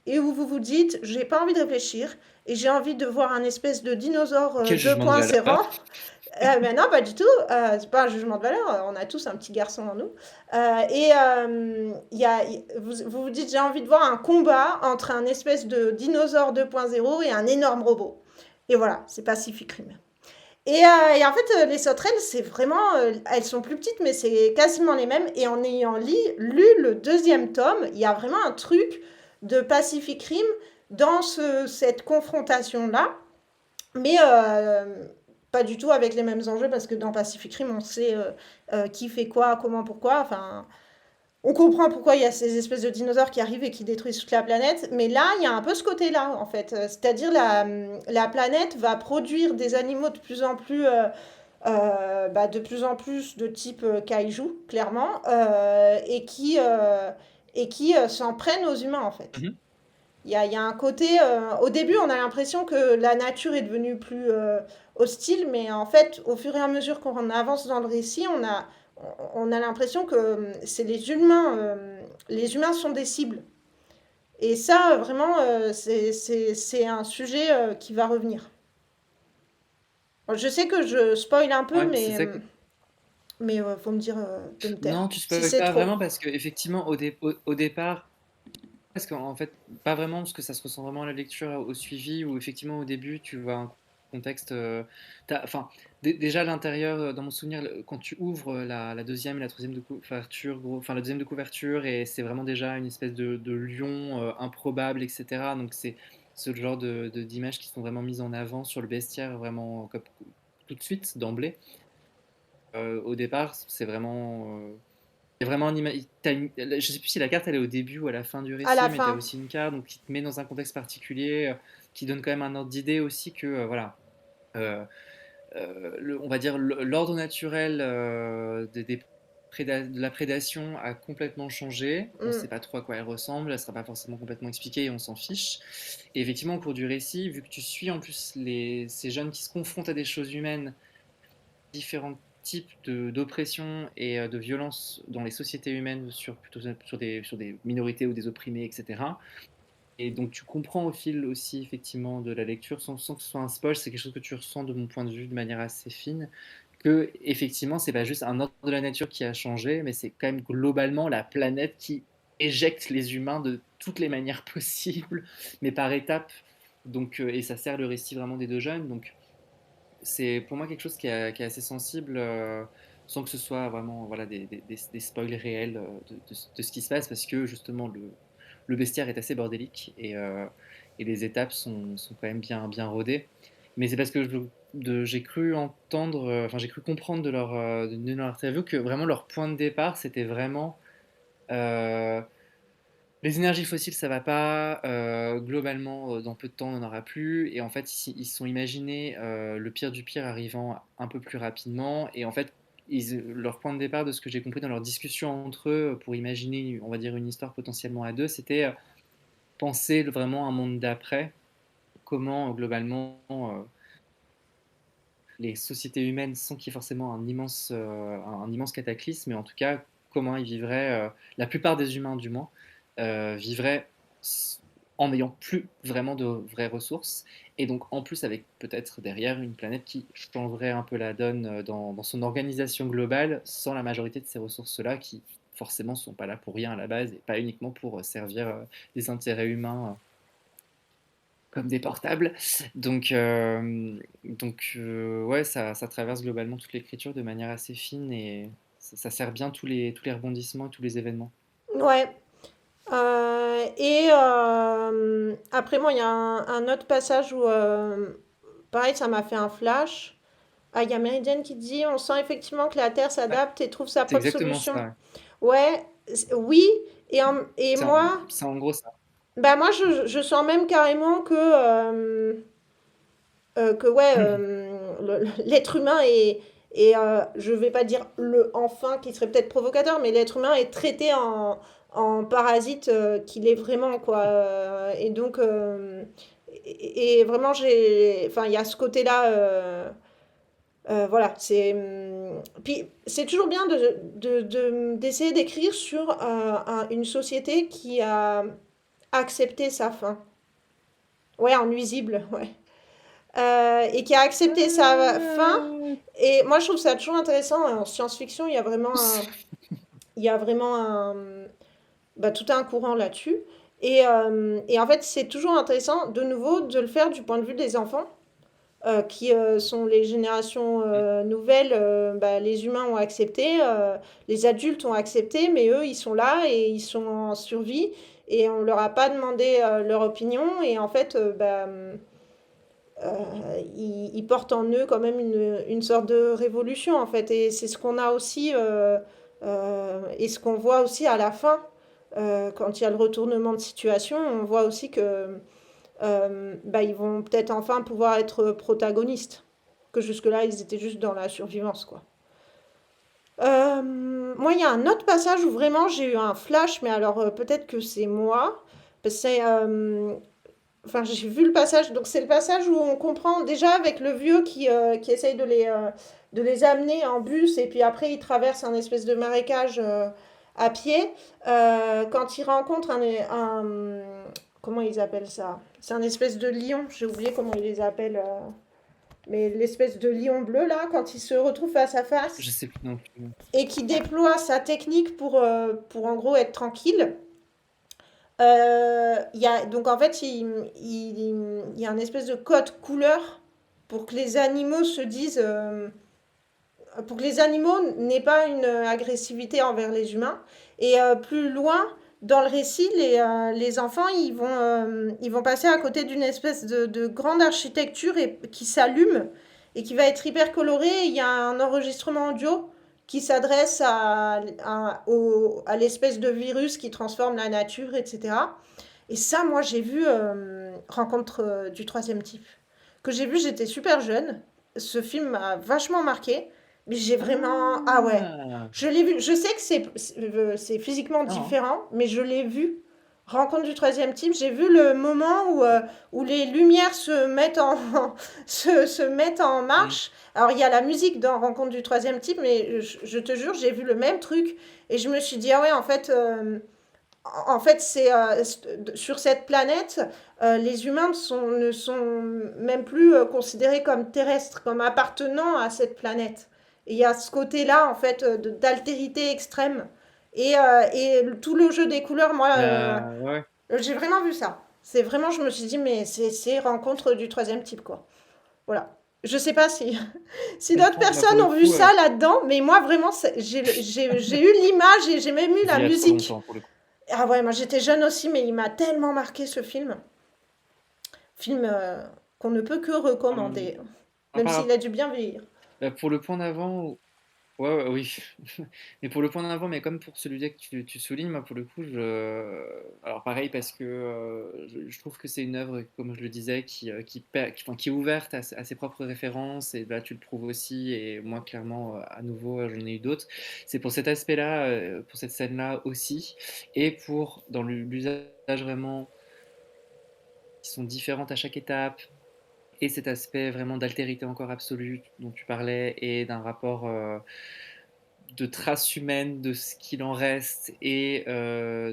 Et où vous vous dites, j'ai pas envie de réfléchir et j'ai envie de voir un espèce de dinosaure Quel jugement de 2.0. valeur. Ben non, pas du tout. C'est pas un jugement de valeur. On a tous un petit garçon en nous. Vous vous dites, j'ai envie de voir un combat entre un espèce de dinosaure 2.0 et un énorme robot. Et voilà, c'est Pacific Rim. Et en fait, les sauterelles, c'est vraiment. Elles sont plus petites, mais c'est quasiment les mêmes. Et en ayant lu le deuxième tome, il y a vraiment un truc de Pacific Rim dans cette confrontation-là. Mais pas du tout avec les mêmes enjeux, parce que dans Pacific Rim, on sait qui fait quoi, comment, pourquoi. Enfin, on comprend pourquoi il y a ces espèces de dinosaures qui arrivent et qui détruisent toute la planète. Mais là, il y a un peu ce côté-là, en fait. C'est-à-dire la planète va produire des animaux de plus en plus de type kaiju, clairement, et qui s'en prennent aux humains, en fait. Mhm. Il y a un côté. Au début, on a l'impression que la nature est devenue plus hostile, mais en fait, au fur et à mesure qu'on avance dans le récit, on a l'impression que c'est les humains. Les humains sont des cibles. Et ça, vraiment, c'est un sujet qui va revenir. Je sais que je spoil un peu, Ouais, c'est ça. mais faut me dire de me taire Non, tu si spoil c'est pas trop. vraiment parce que effectivement au départ, parce qu'en fait, pas vraiment, parce que ça se ressent vraiment à la lecture, au suivi, où effectivement au début tu vois un contexte. Enfin, déjà à l'intérieur, dans mon souvenir, quand tu ouvres la deuxième et la troisième de couverture, enfin la deuxième de couverture, et c'est vraiment déjà une espèce de lion improbable, etc. Donc c'est ce genre d'images qui sont vraiment mises en avant sur le bestiaire, vraiment comme, tout de suite, d'emblée. Au départ, c'est vraiment. Il y a vraiment je sais plus si la carte elle est au début ou à la fin du À la récit, mais tu as fin. aussi une carte donc, qui te met dans un contexte particulier, qui donne quand même un ordre d'idée aussi que voilà, euh, on va dire l'ordre naturel de la prédation a complètement changé. On ne Mm. sait pas trop à quoi elle ressemble, elle ne sera pas forcément complètement expliquée et on s'en fiche. Et effectivement, au cours du récit, vu que tu suis en plus ces jeunes qui se confrontent à des choses humaines, différents types d'oppression et de violence dans les sociétés humaines plutôt sur des minorités ou des opprimés, etc. Et donc tu comprends au fil aussi effectivement de la lecture, sans que ce soit un spoil, c'est quelque chose que tu ressens de mon point de vue de manière assez fine, que effectivement c'est pas juste un ordre de la nature qui a changé, mais c'est quand même globalement la planète qui éjecte les humains de toutes les manières possibles, mais par étapes. Donc, et ça sert le récit vraiment des deux jeunes. Donc c'est pour moi quelque chose qui est assez sensible, sans que ce soit vraiment voilà, des spoils réels de ce qui se passe, parce que justement le bestiaire est assez bordélique et les étapes sont quand même bien rodées. Mais c'est parce que j'ai cru entendre, enfin j'ai cru comprendre de leur interview que vraiment leur point de départ c'était vraiment euh, les énergies fossiles, ça va pas. Globalement, dans peu de temps, on n'en aura plus. Et en fait, ils se sont imaginés le pire du pire arrivant un peu plus rapidement. Et en fait, leur point de départ, de ce que j'ai compris dans leur discussion entre eux, pour imaginer, on va dire, une histoire potentiellement à deux, c'était penser vraiment un monde d'après. Comment, globalement, les sociétés humaines, sans qu'il y ait forcément un immense cataclysme, mais en tout cas, comment ils vivraient, la plupart des humains du moins, vivraient en n'ayant plus vraiment de vraies ressources, et donc en plus avec peut-être derrière une planète qui changerait un peu la donne dans son organisation globale, sans la majorité de ces ressources-là, qui forcément ne sont pas là pour rien à la base, et pas uniquement pour servir des intérêts humains comme des portables. Ouais, ça traverse globalement toute l'écriture de manière assez fine et ça sert bien tous les rebondissements et tous les événements. Ouais. Et après, moi, il y a un autre passage où, pareil, ça m'a fait un flash. Ah, il y a Méridienne qui dit, on sent effectivement que la Terre Ouais, s'adapte et trouve sa c'est propre exactement solution. ça. Ouais. Ouais, oui. Et moi, C'est en gros ça. bah moi, je sens même carrément que ouais, l'être humain je vais pas dire le enfin qui serait peut-être provocateur, mais l'être humain est traité en parasite qu'il est vraiment, quoi. Et donc, et vraiment, enfin, il y a ce côté-là. Voilà, puis c'est toujours bien d'essayer d'écrire sur une société qui a accepté sa fin. Ouais, en nuisible, ouais. Et qui a accepté sa fin. Et moi, je trouve ça toujours intéressant. En science-fiction, il y a vraiment bah, tout un courant là-dessus. Et en fait, c'est toujours intéressant, de nouveau, de le faire du point de vue des enfants, qui sont les générations nouvelles. Bah, les humains ont accepté, les adultes ont accepté, mais eux, ils sont là et ils sont en survie. Et on leur a pas demandé leur opinion. Et en fait, bah, ils portent en eux quand même une sorte de révolution, en fait. Et c'est ce qu'on a aussi, et ce qu'on voit aussi à la fin, quand il y a le retournement de situation, on voit aussi que bah, ils vont peut-être enfin pouvoir être protagonistes. Que jusque-là, ils étaient juste dans la survivance, quoi. Moi, il y a un autre passage où vraiment j'ai eu un flash, mais alors peut-être que c'est moi. C'est Enfin, j'ai vu le passage, donc c'est le passage où on comprend déjà avec le vieux qui essaye de les amener en bus, et puis après il traverse un espèce de marécage à pied. Quand il rencontre comment ils appellent ça? C'est un espèce de lion, j'ai oublié comment ils les appellent. mais l'espèce de lion bleu là, quand il se retrouve face à Je face sais plus non plus. et qui déploie sa technique pour en gros être tranquille. Donc en fait, il y a un espèce de code couleur pour que les animaux se disent, pour que les animaux n'aient pas une agressivité envers les humains. Et plus loin dans le récit, les enfants, ils vont passer à côté d'une espèce de grande architecture qui s'allume et qui va être hyper colorée. Il y a un enregistrement audio qui s'adresse à l'espèce de virus qui transforme la nature, etc. Et ça, moi, j'ai vu Rencontre du troisième type. Que j'ai vu, j'étais super jeune. Ce film m'a vachement marqué. Mais j'ai vraiment... Ah ouais. Ah! Je l'ai vu. Je sais que c'est physiquement Non, hein. différent, mais je l'ai vu. Rencontre du troisième type. J'ai vu le moment où les lumières se mettent en Mmh. marche. Alors, il y a la musique dans Rencontre du troisième type, mais je te jure, j'ai vu le même truc. Et je me suis dit, ah ouais, en fait, sur cette planète, les humains ne sont même plus considérés comme terrestres, comme appartenant à cette planète. Et il y a ce côté-là, en fait, d'altérité extrême. Et tout le jeu des couleurs, moi, Bah, ouais. j'ai vraiment vu ça. C'est vraiment, je me suis dit, mais c'est rencontre du troisième type, quoi. Voilà. Je sais pas si, si Je d'autres comprends. Bah, pour personnes le ont vu coup, ça là-dedans, mais moi, vraiment, j'ai eu l'image et j'ai même eu la il y a trop musique. longtemps pour le coup. Ah ouais, moi j'étais jeune aussi, mais il m'a tellement marqué ce film. Film qu'on ne peut que Hem, recommander, même par s'il a dû bien vieillir. Bah, pour le point d'avant, ouais, ouais, oui. Mais pour le point d'avant, mais comme pour celui-là que tu soulignes, moi, pour le coup, alors pareil, parce que je trouve que c'est une œuvre, comme je le disais, enfin, qui est ouverte à ses propres références, et là, tu le prouves aussi, et moi, clairement, à nouveau, j'en ai eu d'autres. C'est pour cet aspect-là, pour cette scène-là aussi, et dans l'usage vraiment, qui sont différentes à chaque étape, et cet aspect vraiment d'altérité encore absolue dont tu parlais, et d'un rapport de traces humaines, de ce qu'il en reste, et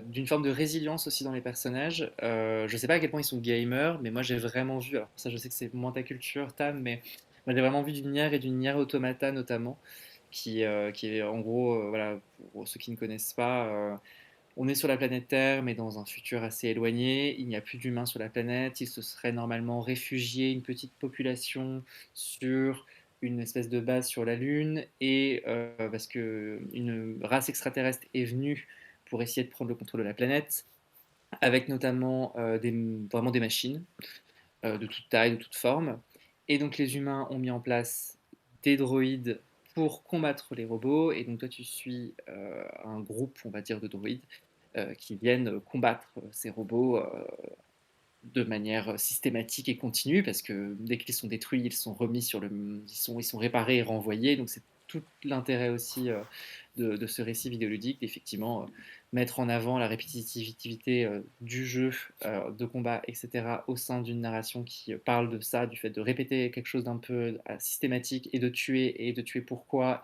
d'une forme de résilience aussi dans les personnages. Je sais pas à quel point ils sont gamers, mais moi j'ai vraiment vu, alors ça je sais que c'est moins ta culture, Tam, mais moi j'ai vraiment vu du Nier et du Nier Automata notamment, qui est en gros, voilà, pour ceux qui ne connaissent pas, on est sur la planète Terre, mais dans un futur assez éloigné. Il n'y a plus d'humains sur la planète. Il se serait normalement réfugié une petite population sur une espèce de base sur la Lune, et parce que une race extraterrestre est venue pour essayer de prendre le contrôle de la planète, avec notamment vraiment des machines de toute taille, de toute forme. Et donc les humains ont mis en place des droïdes pour combattre les robots. Et donc toi tu suis un groupe, on va dire, de droïdes qui viennent combattre ces robots de manière systématique et continue, parce que dès qu'ils sont détruits, ils sont remis ils sont réparés et renvoyés. Donc c'est tout l'intérêt aussi de ce récit vidéoludique, d'effectivement mettre en avant la répétitivité du jeu, de combat, etc., au sein d'une narration qui parle de ça, du fait de répéter quelque chose d'un peu systématique, et de tuer pourquoi,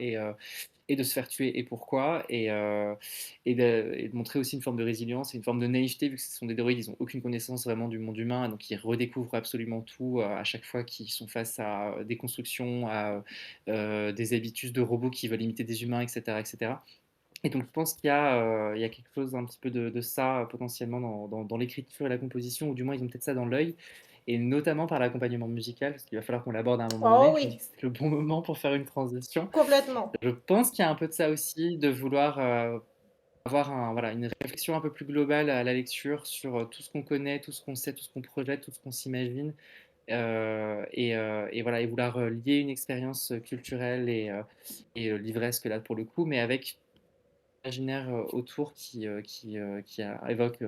et de se faire tuer et pourquoi, et de montrer aussi une forme de résilience et une forme de naïveté, vu que ce sont des droïdes, ils n'ont aucune connaissance vraiment du monde humain, donc ils redécouvrent absolument tout à chaque fois qu'ils sont face à des constructions, à des habitus de robots qui veulent imiter des humains, etc. etc. Et donc je pense il y a quelque chose un petit peu de ça potentiellement dans l'écriture et la composition, ou du moins ils ont peut-être ça dans l'œil, et notamment par l'accompagnement musical, parce qu'il va falloir qu'on l'aborde à un moment Oh donné. Je me dis oui, que c'est le bon moment pour faire une transition. complètement. Je pense qu'il y a un peu de ça aussi, de vouloir avoir voilà, une réflexion un peu plus globale à la lecture sur tout ce qu'on connaît, tout ce qu'on sait, tout ce qu'on projette, tout ce qu'on s'imagine, et voilà, et vouloir lier une expérience culturelle et livresque là pour le coup, mais avec imaginaire autour évoque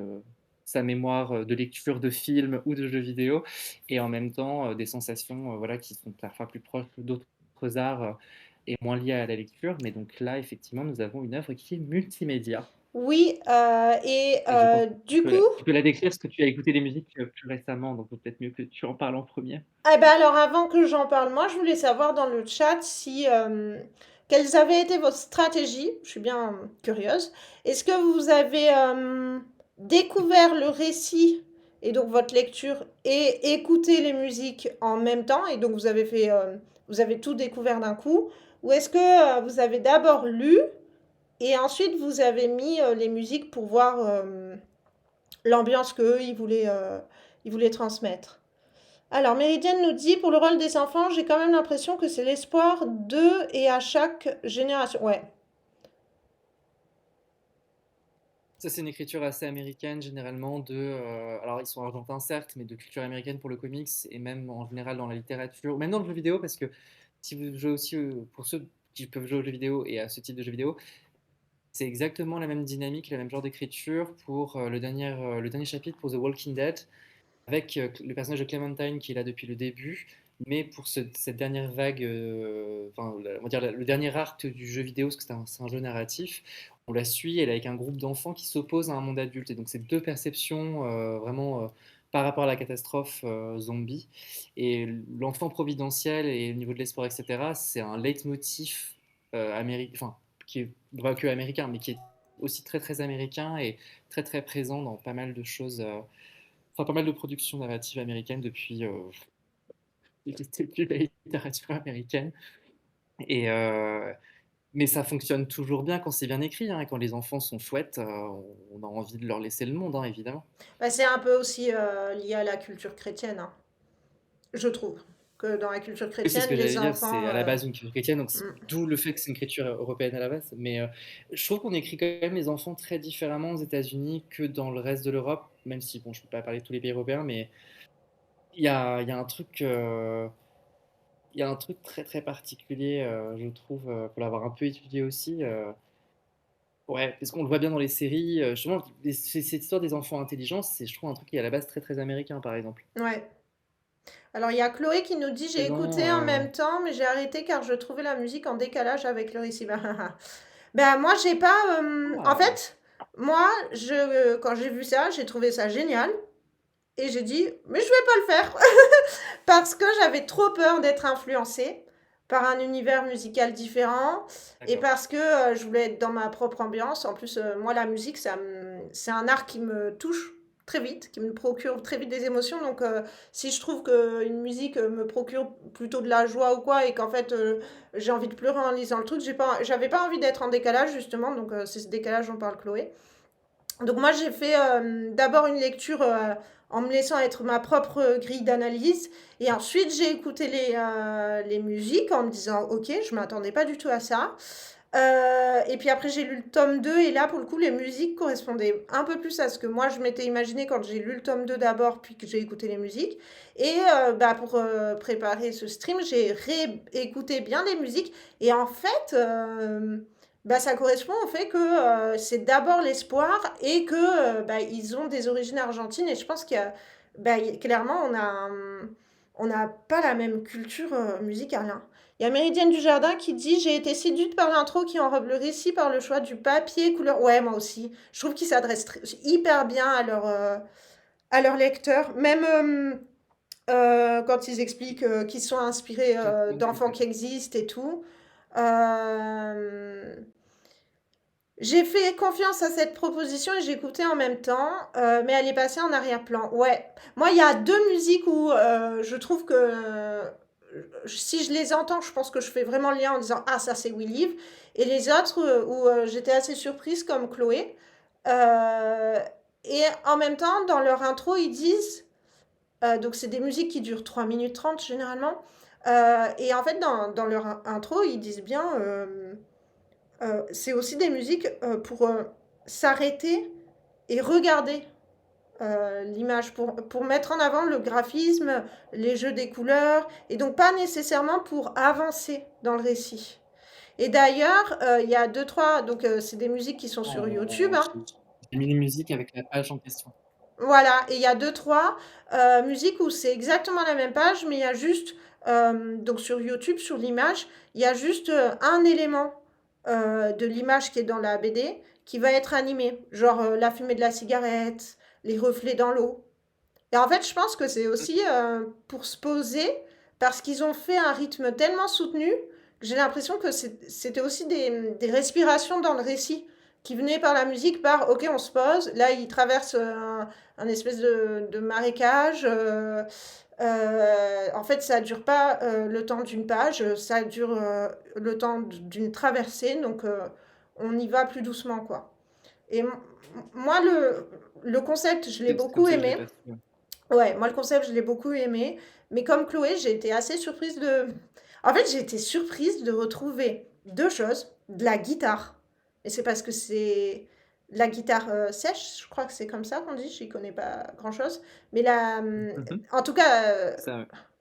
sa mémoire de lecture de films ou de jeux vidéo, et en même temps des sensations voilà, qui sont parfois plus proches d'autres arts et moins liées à la lecture. Mais donc là, effectivement, nous avons une œuvre qui est multimédia. Oui, et Et je pense que du coup, tu peux la décrire parce que tu as écouté les musiques plus récemment, donc peut-être mieux que tu en parles en premier. eh ben alors avant que j'en parle, moi, je voulais savoir dans le chat si quelles avaient été vos stratégies. Je suis bien curieuse. Est-ce que vous avez découvert le récit et donc votre lecture et écouter les musiques en même temps, et donc vous avez tout découvert d'un coup, ou est-ce que vous avez d'abord lu et ensuite vous avez mis les musiques pour voir l'ambiance qu'eux, ils voulaient transmettre? Alors, Méridienne nous dit, pour le rôle des enfants, j'ai quand même l'impression que c'est l'espoir d'eux et à chaque génération. Ouais, Ça, c'est une écriture assez américaine, généralement, alors, ils sont argentins, certes, mais de culture américaine pour le comics, et même en général dans la littérature, ou même dans le jeu vidéo, parce que si vous jouez aussi, pour ceux qui peuvent jouer aux jeux vidéo et à ce type de jeux vidéo, c'est exactement la même dynamique, le même genre d'écriture pour le dernier chapitre pour The Walking Dead, avec le personnage de Clementine qui est là depuis le début, mais pour cette dernière vague, enfin, on va dire le dernier arc du jeu vidéo, parce que c'est un jeu narratif, on la suit, elle est avec un groupe d'enfants qui s'opposent à un monde adulte. Et donc, c'est deux perceptions vraiment par rapport à la catastrophe zombie. Et l'enfant providentiel et au niveau de l'espoir, etc., c'est un leitmotiv américain, enfin, qui est pas que américain, mais qui est aussi très très américain et très très présent dans pas mal de choses. Enfin, pas mal de productions narratives américaines depuis la littérature américaine. Et, mais ça fonctionne toujours bien quand c'est bien écrit, hein, et quand les enfants sont chouettes, on a envie de leur laisser le monde, hein, évidemment. bah, c'est un peu aussi lié à la culture chrétienne, hein, je trouve. Que dans la culture Oui, c'est ce chrétienne, que les j'allais dire, c'est enfants... à la base une culture chrétienne, donc mm, d'où le fait que c'est une écriture européenne à la base. Mais je trouve qu'on écrit quand même les enfants très différemment aux États-Unis que dans le reste de l'Europe, même si, bon, je ne peux pas parler de tous les pays européens, mais il y a un truc. Il y a un truc très très particulier, je trouve, pour l'avoir un peu étudié aussi. Ouais, parce qu'on le voit bien dans les séries. Justement, cette histoire des enfants intelligents, c'est, je trouve, un truc qui est à la base très très américain, par exemple. ouais. Alors, il y a Chloé qui nous dit, j'ai Présent, écouté en même temps, mais j'ai arrêté car je trouvais la musique en décalage avec le récit. Ben, moi, j'ai pas... En ah, fait, moi, quand j'ai vu ça, j'ai trouvé ça génial. Et j'ai dit, mais je vais pas le faire. Parce que j'avais trop peur d'être influencée par un univers musical différent. Et d'accord. parce que je voulais être dans ma propre ambiance. En plus, moi, la musique, c'est un art qui me touche très vite, qui me procure très vite des émotions. Donc, si je trouve qu'une musique me procure plutôt de la joie ou quoi, et qu'en fait, j'ai envie de pleurer en lisant le truc, j'avais pas envie d'être en décalage, justement. Donc, c'est ce décalage dont parle Chloé. Donc moi j'ai fait d'abord une lecture en me laissant être ma propre grille d'analyse, et ensuite j'ai écouté les musiques en me disant ok, je m'attendais pas du tout à ça. Et puis après j'ai lu le tome 2 et là pour le coup les musiques correspondaient un peu plus à ce que moi je m'étais imaginé quand j'ai lu le tome 2 d'abord puis que j'ai écouté les musiques. Et bah, pour préparer ce stream j'ai réécouté bien les musiques, et en fait bah, ça correspond au fait que c'est d'abord l'espoir et que bah, ils ont des origines argentines, et je pense qu'il y a bah, clairement on n'a pas la même culture musicale, hein. Il y a Méridienne du Jardin qui dit, j'ai été séduite par l'intro qui enrobe le récit par le choix du papier couleur. Ouais, moi aussi. Je trouve qu'ils s'adressent hyper bien à leur lecteur. Même quand ils expliquent qu'ils sont inspirés d'enfants qui existent et tout. Euh, j'ai fait confiance à cette proposition et j'ai écouté en même temps, mais elle est passée en arrière-plan. Ouais. Moi, il y a deux musiques où je trouve que si je les entends, je pense que je fais vraiment le lien en disant ah, ça c'est We Live. Et les autres où j'étais assez surprise, comme Chloé. Euh, et en même temps, dans leur intro, ils disent, donc c'est des musiques qui durent 3 minutes 30 généralement. Et en fait, dans leur intro, ils disent bien. C'est aussi des musiques pour s'arrêter et regarder l'image, pour mettre en avant le graphisme, les jeux des couleurs, et donc pas nécessairement pour avancer dans le récit. Et d'ailleurs, il y a deux, trois, donc c'est des musiques qui sont sur YouTube, hein. J'ai mis les musiques avec la page en question. Voilà, et il y a deux, trois musiques où c'est exactement la même page, mais il y a juste, donc sur YouTube, sur l'image, il y a juste un élément de l'image qui est dans la BD qui va être animé, genre la fumée de la cigarette, les reflets dans l'eau. Et en fait, je pense que c'est aussi pour se poser, parce qu'ils ont fait un rythme tellement soutenu que j'ai l'impression que c'était aussi des respirations dans le récit. qui venait par la musique, par OK, on se pose. Là, il traverse un espèce de marécage. En fait, ça dure pas le temps d'une page, ça dure le temps d'une traversée. Donc, on y va plus doucement, quoi. Et moi, le concept, je l'ai C'est comme beaucoup ça que je l'ai aimé. perçu. Ouais. Ouais, moi, le concept, je l'ai beaucoup aimé. Mais comme Chloé, j'ai été assez surprise de. En fait, j'ai été surprise de retrouver deux choses. De la guitare. Et c'est parce que c'est de la guitare sèche, je crois que c'est comme ça qu'on dit. Je n'y connais pas grand-chose. Mais la. Mhm. En tout cas, Ça,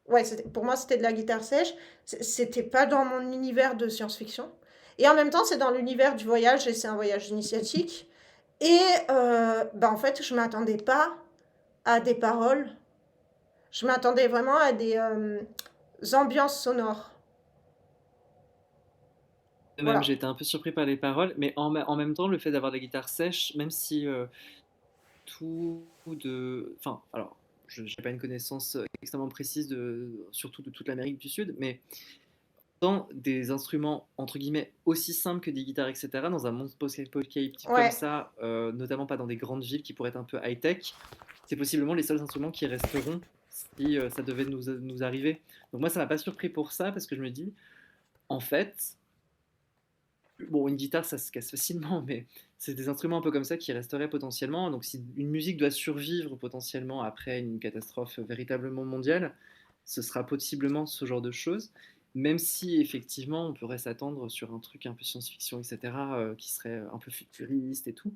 ouais. ouais, pour moi, c'était de la guitare sèche. C'était pas dans mon univers de science-fiction. Et en même temps, c'est dans l'univers du voyage et c'est un voyage initiatique. Et bah, en fait, je m'attendais pas à des paroles. Je m'attendais vraiment à des ambiances sonores. Même, Voilà. j'ai été un peu surpris par les paroles, mais en même temps, le fait d'avoir la guitare sèche, même si tout de. Enfin, alors, je n'ai pas une connaissance extrêmement précise surtout de toute l'Amérique du Sud, mais dans des instruments entre guillemets aussi simples que des guitares, etc., dans un monde post-apocalyptique comme Ouais. ça, notamment pas dans des grandes villes qui pourraient être un peu high-tech, c'est possiblement les seuls instruments qui resteront si ça devait nous arriver. Donc moi, ça m'a pas surpris pour ça, parce que je me dis, en fait, bon, une guitare, ça se casse facilement, mais c'est des instruments un peu comme ça qui resteraient potentiellement. Donc, si une musique doit survivre potentiellement après une catastrophe véritablement mondiale, ce sera possiblement ce genre de choses. Même si effectivement, on pourrait s'attendre sur un truc un peu science-fiction, etc., qui serait un peu futuriste et tout.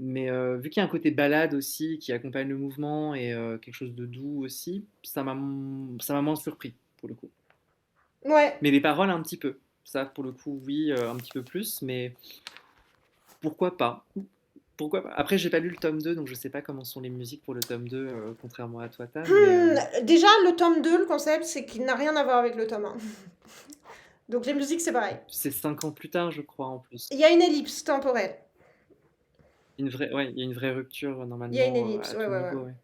Mais vu qu'il y a un côté balade aussi qui accompagne le mouvement et quelque chose de doux aussi, ça m'a moins surpris pour le coup. Ouais. Mais les paroles, un petit peu. Ça, pour le coup, oui, un petit peu plus, mais pourquoi pas? Pourquoi pas? Après, j'ai pas lu le tome 2, donc je sais pas comment sont les musiques pour le tome 2, contrairement à toi, Tam, mais Déjà, le tome 2, le concept, c'est qu'il n'a rien à voir avec le tome 1. Donc les musiques, c'est pareil. c'est 5 ans plus tard, je crois, en plus. Il y a une ellipse temporelle. Ouais, il y a une vraie rupture, Il y a une normalement, ellipse, à ouais, tout ouais, ouais. niveau, ouais.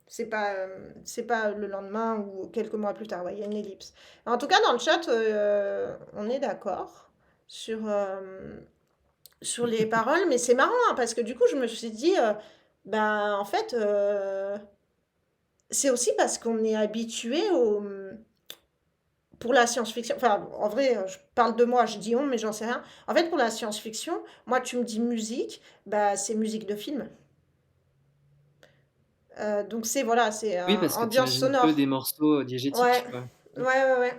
C'est pas le lendemain ou quelques mois plus tard, ouais, il y a une ellipse. En tout cas, dans le chat, on est d'accord sur, sur les paroles, mais c'est marrant, hein, parce que du coup, je me suis dit, ben, en fait, c'est aussi parce qu'on est habitué pour la science-fiction. Enfin, en vrai, je parle de moi, je dis on, mais j'en sais rien. En fait, pour la science-fiction, moi, tu me dis musique, bah, c'est musique de film. Donc c'est voilà, c'est Oui, parce que tu ambiance imagines que des sonore. morceaux Ouais, diégétiques, quoi. ouais, ouais, ouais.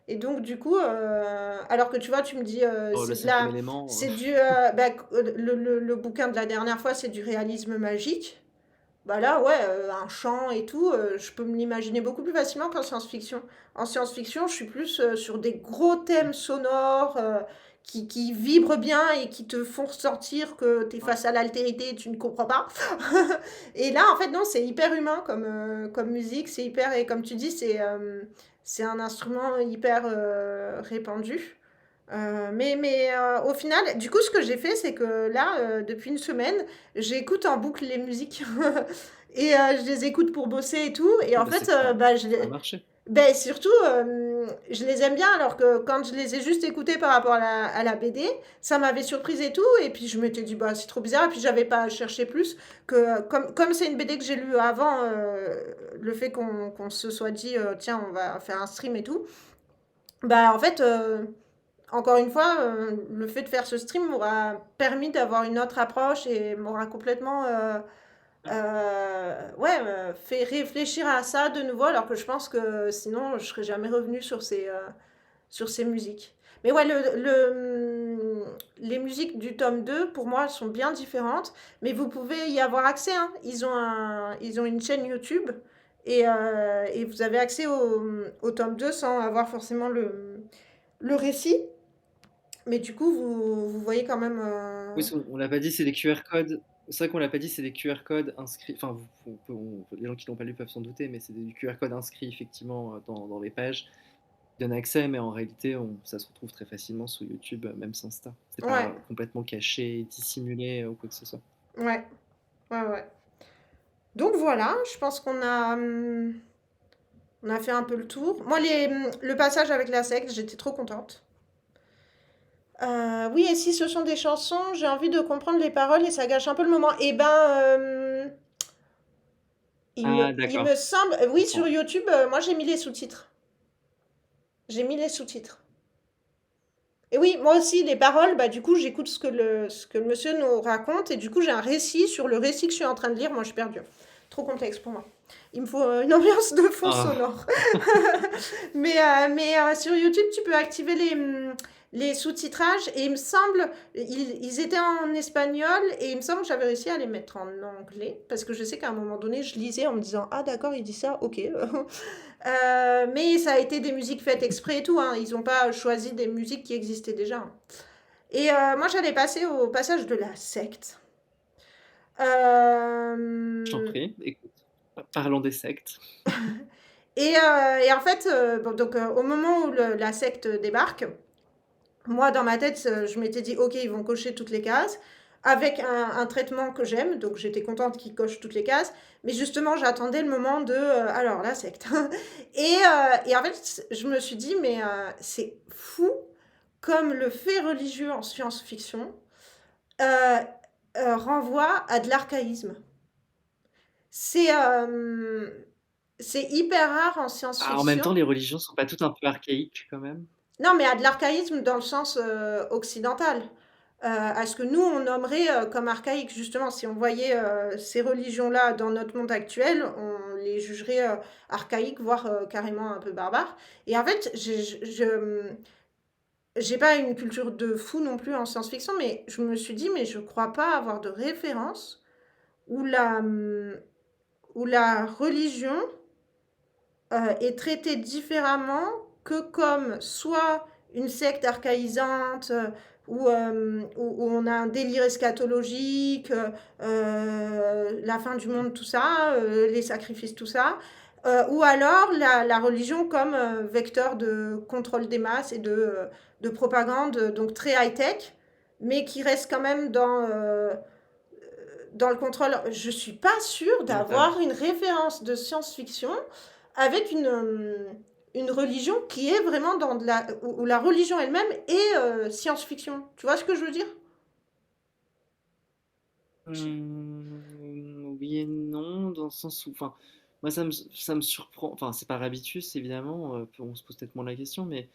Et donc du coup, alors que tu vois, tu me dis, Oh, le cinquième élément, c'est du, bah, le bouquin de la dernière fois, c'est du réalisme magique. Bah là, ouais, un chant et tout, je peux me l'imaginer beaucoup plus facilement qu'en science-fiction. En science-fiction, je suis plus sur des gros thèmes sonores qui vibrent bien et qui te font ressortir que tu es ouais. face à l'altérité et tu ne comprends pas. Et là, en fait, non, c'est hyper humain comme musique, c'est hyper, et comme tu dis, c'est un instrument hyper répandu. Au final, du coup, ce que j'ai fait, c'est que là, depuis une semaine, j'écoute en boucle les musiques. Et je les écoute pour bosser et tout. Et Ah en bah, c'est fait, que ça bah, ça a marché. ben, surtout, je les aime bien, alors que quand je les ai juste écoutés par rapport à la BD, ça m'avait surprise et tout. Et puis je m'étais dit, bah, c'est trop bizarre. Et puis j'avais pas cherché plus. Comme c'est une BD que j'ai lue avant, le fait qu'on se soit dit, tiens, on va faire un stream et tout. Bah, en fait, encore une fois, le fait de faire ce stream m'aura permis d'avoir une autre approche et m'aura complètement ouais, fait réfléchir à ça de nouveau, alors que je pense que sinon je serais jamais revenue sur ces musiques. Mais ouais, les musiques du tome 2 pour moi, sont bien différentes, mais vous pouvez y avoir accès, hein. Ils ont une chaîne YouTube et vous avez accès au tome 2 sans avoir forcément le récit. Mais du coup, vous voyez quand même. Oui, on l'a pas dit, c'est des QR codes. C'est vrai qu'on l'a pas dit, c'est des QR codes inscrits. Enfin, les gens qui l'ont pas lu peuvent s'en douter, mais c'est des QR codes inscrits effectivement dans les pages qui donnent accès, mais en réalité, ça se retrouve très facilement sur YouTube, même sans Insta. C'est Ouais, pas complètement caché, dissimulé ou quoi que ce soit. ouais, ouais, ouais. Donc voilà, je pense on a fait un peu le tour. Moi, le passage avec la secte, j'étais trop contente. Oui, et si ce sont des chansons, j'ai envie de comprendre les paroles et ça gâche un peu le moment. Eh ben, Ah, il me d'accord, semble, je oui, sur comprends. YouTube, moi j'ai mis les sous-titres. J'ai mis les sous-titres. Et oui, moi aussi, les paroles, bah, du coup, j'écoute ce que le monsieur nous raconte et du coup, j'ai un récit sur le récit que je suis en train de lire. Moi, je suis perdue. Trop complexe pour moi. Il me faut une ambiance de fond Ah, sonore. Mais sur YouTube, tu peux activer les sous-titrages et il me semble, ils étaient en espagnol et il me semble que j'avais réussi à les mettre en anglais parce que je sais qu'à un moment donné, je lisais en me disant ah d'accord, il dit ça, ok. Mais ça a été des musiques faites exprès et tout, hein. Ils n'ont pas choisi des musiques qui existaient déjà, hein. Et moi, j'allais passer au passage de la secte. je t'en Euh, prie, écoute, parlons des sectes. et en fait, bon, donc, au moment où la secte débarque, moi, dans ma tête, je m'étais dit, ok, ils vont cocher toutes les cases avec un traitement que j'aime, donc j'étais contente qu'ils cochent toutes les cases, mais justement, j'attendais le moment de, alors, la secte. Et en fait, je me suis dit, mais c'est fou comme le fait religieux en science-fiction euh, renvoie à de l'archaïsme. C'est c'est hyper rare en Ah, en même science-fiction. temps, les religions sont pas toutes un peu archaïques quand même? Non, mais à de l'archaïsme dans le sens occidental. À ce que nous, on nommerait comme archaïque, justement. Si on voyait ces religions-là dans notre monde actuel, on les jugerait archaïques, voire carrément un peu barbares. Et en fait, j'ai pas une culture de fou non plus en science-fiction, mais je me suis dit, mais je crois pas avoir de référence où où la religion est traitée différemment que comme soit une secte archaïsante où on a un délire eschatologique, la fin du monde, tout ça, les sacrifices, tout ça, ou alors la religion comme vecteur de contrôle des masses et de propagande, donc très high-tech, mais qui reste quand même dans le contrôle. Je suis pas sûre Mental. d'avoir une référence de science-fiction avec une religion qui est vraiment dans de la où la religion elle-même est science-fiction. Tu vois ce que je veux dire? Oui et non, dans le sens où, enfin, moi ça me surprend, enfin c'est par habitus évidemment, on se pose peut-être moins la question, mais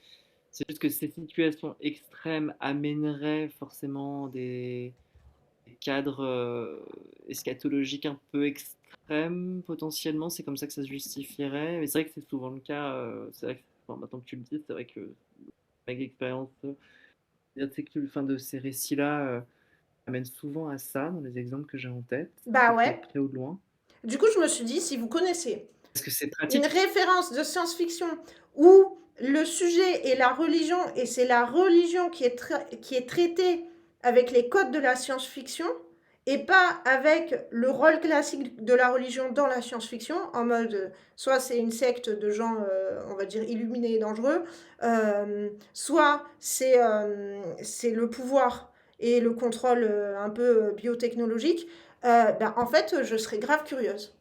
c'est juste que ces situations extrêmes amèneraient forcément des cadres eschatologiques un peu extrêmes potentiellement, c'est comme ça que ça se justifierait, mais c'est vrai que c'est souvent le cas, c'est vrai que, enfin, maintenant que tu le dis, c'est vrai que avec l'expérience de ces récits-là amène souvent à ça dans les exemples que j'ai en tête, Bah de ouais. près ou de loin. Du coup, je me suis dit, si vous connaissez Parce que c'est une pratique. référence de science-fiction où le sujet est la religion et c'est la religion qui est traitée avec les codes de la science-fiction et pas avec le rôle classique de la religion dans la science-fiction, en mode soit c'est une secte de gens, on va dire, illuminés et dangereux, soit c'est le pouvoir et le contrôle un peu biotechnologique, ben, en fait, je serais grave curieuse.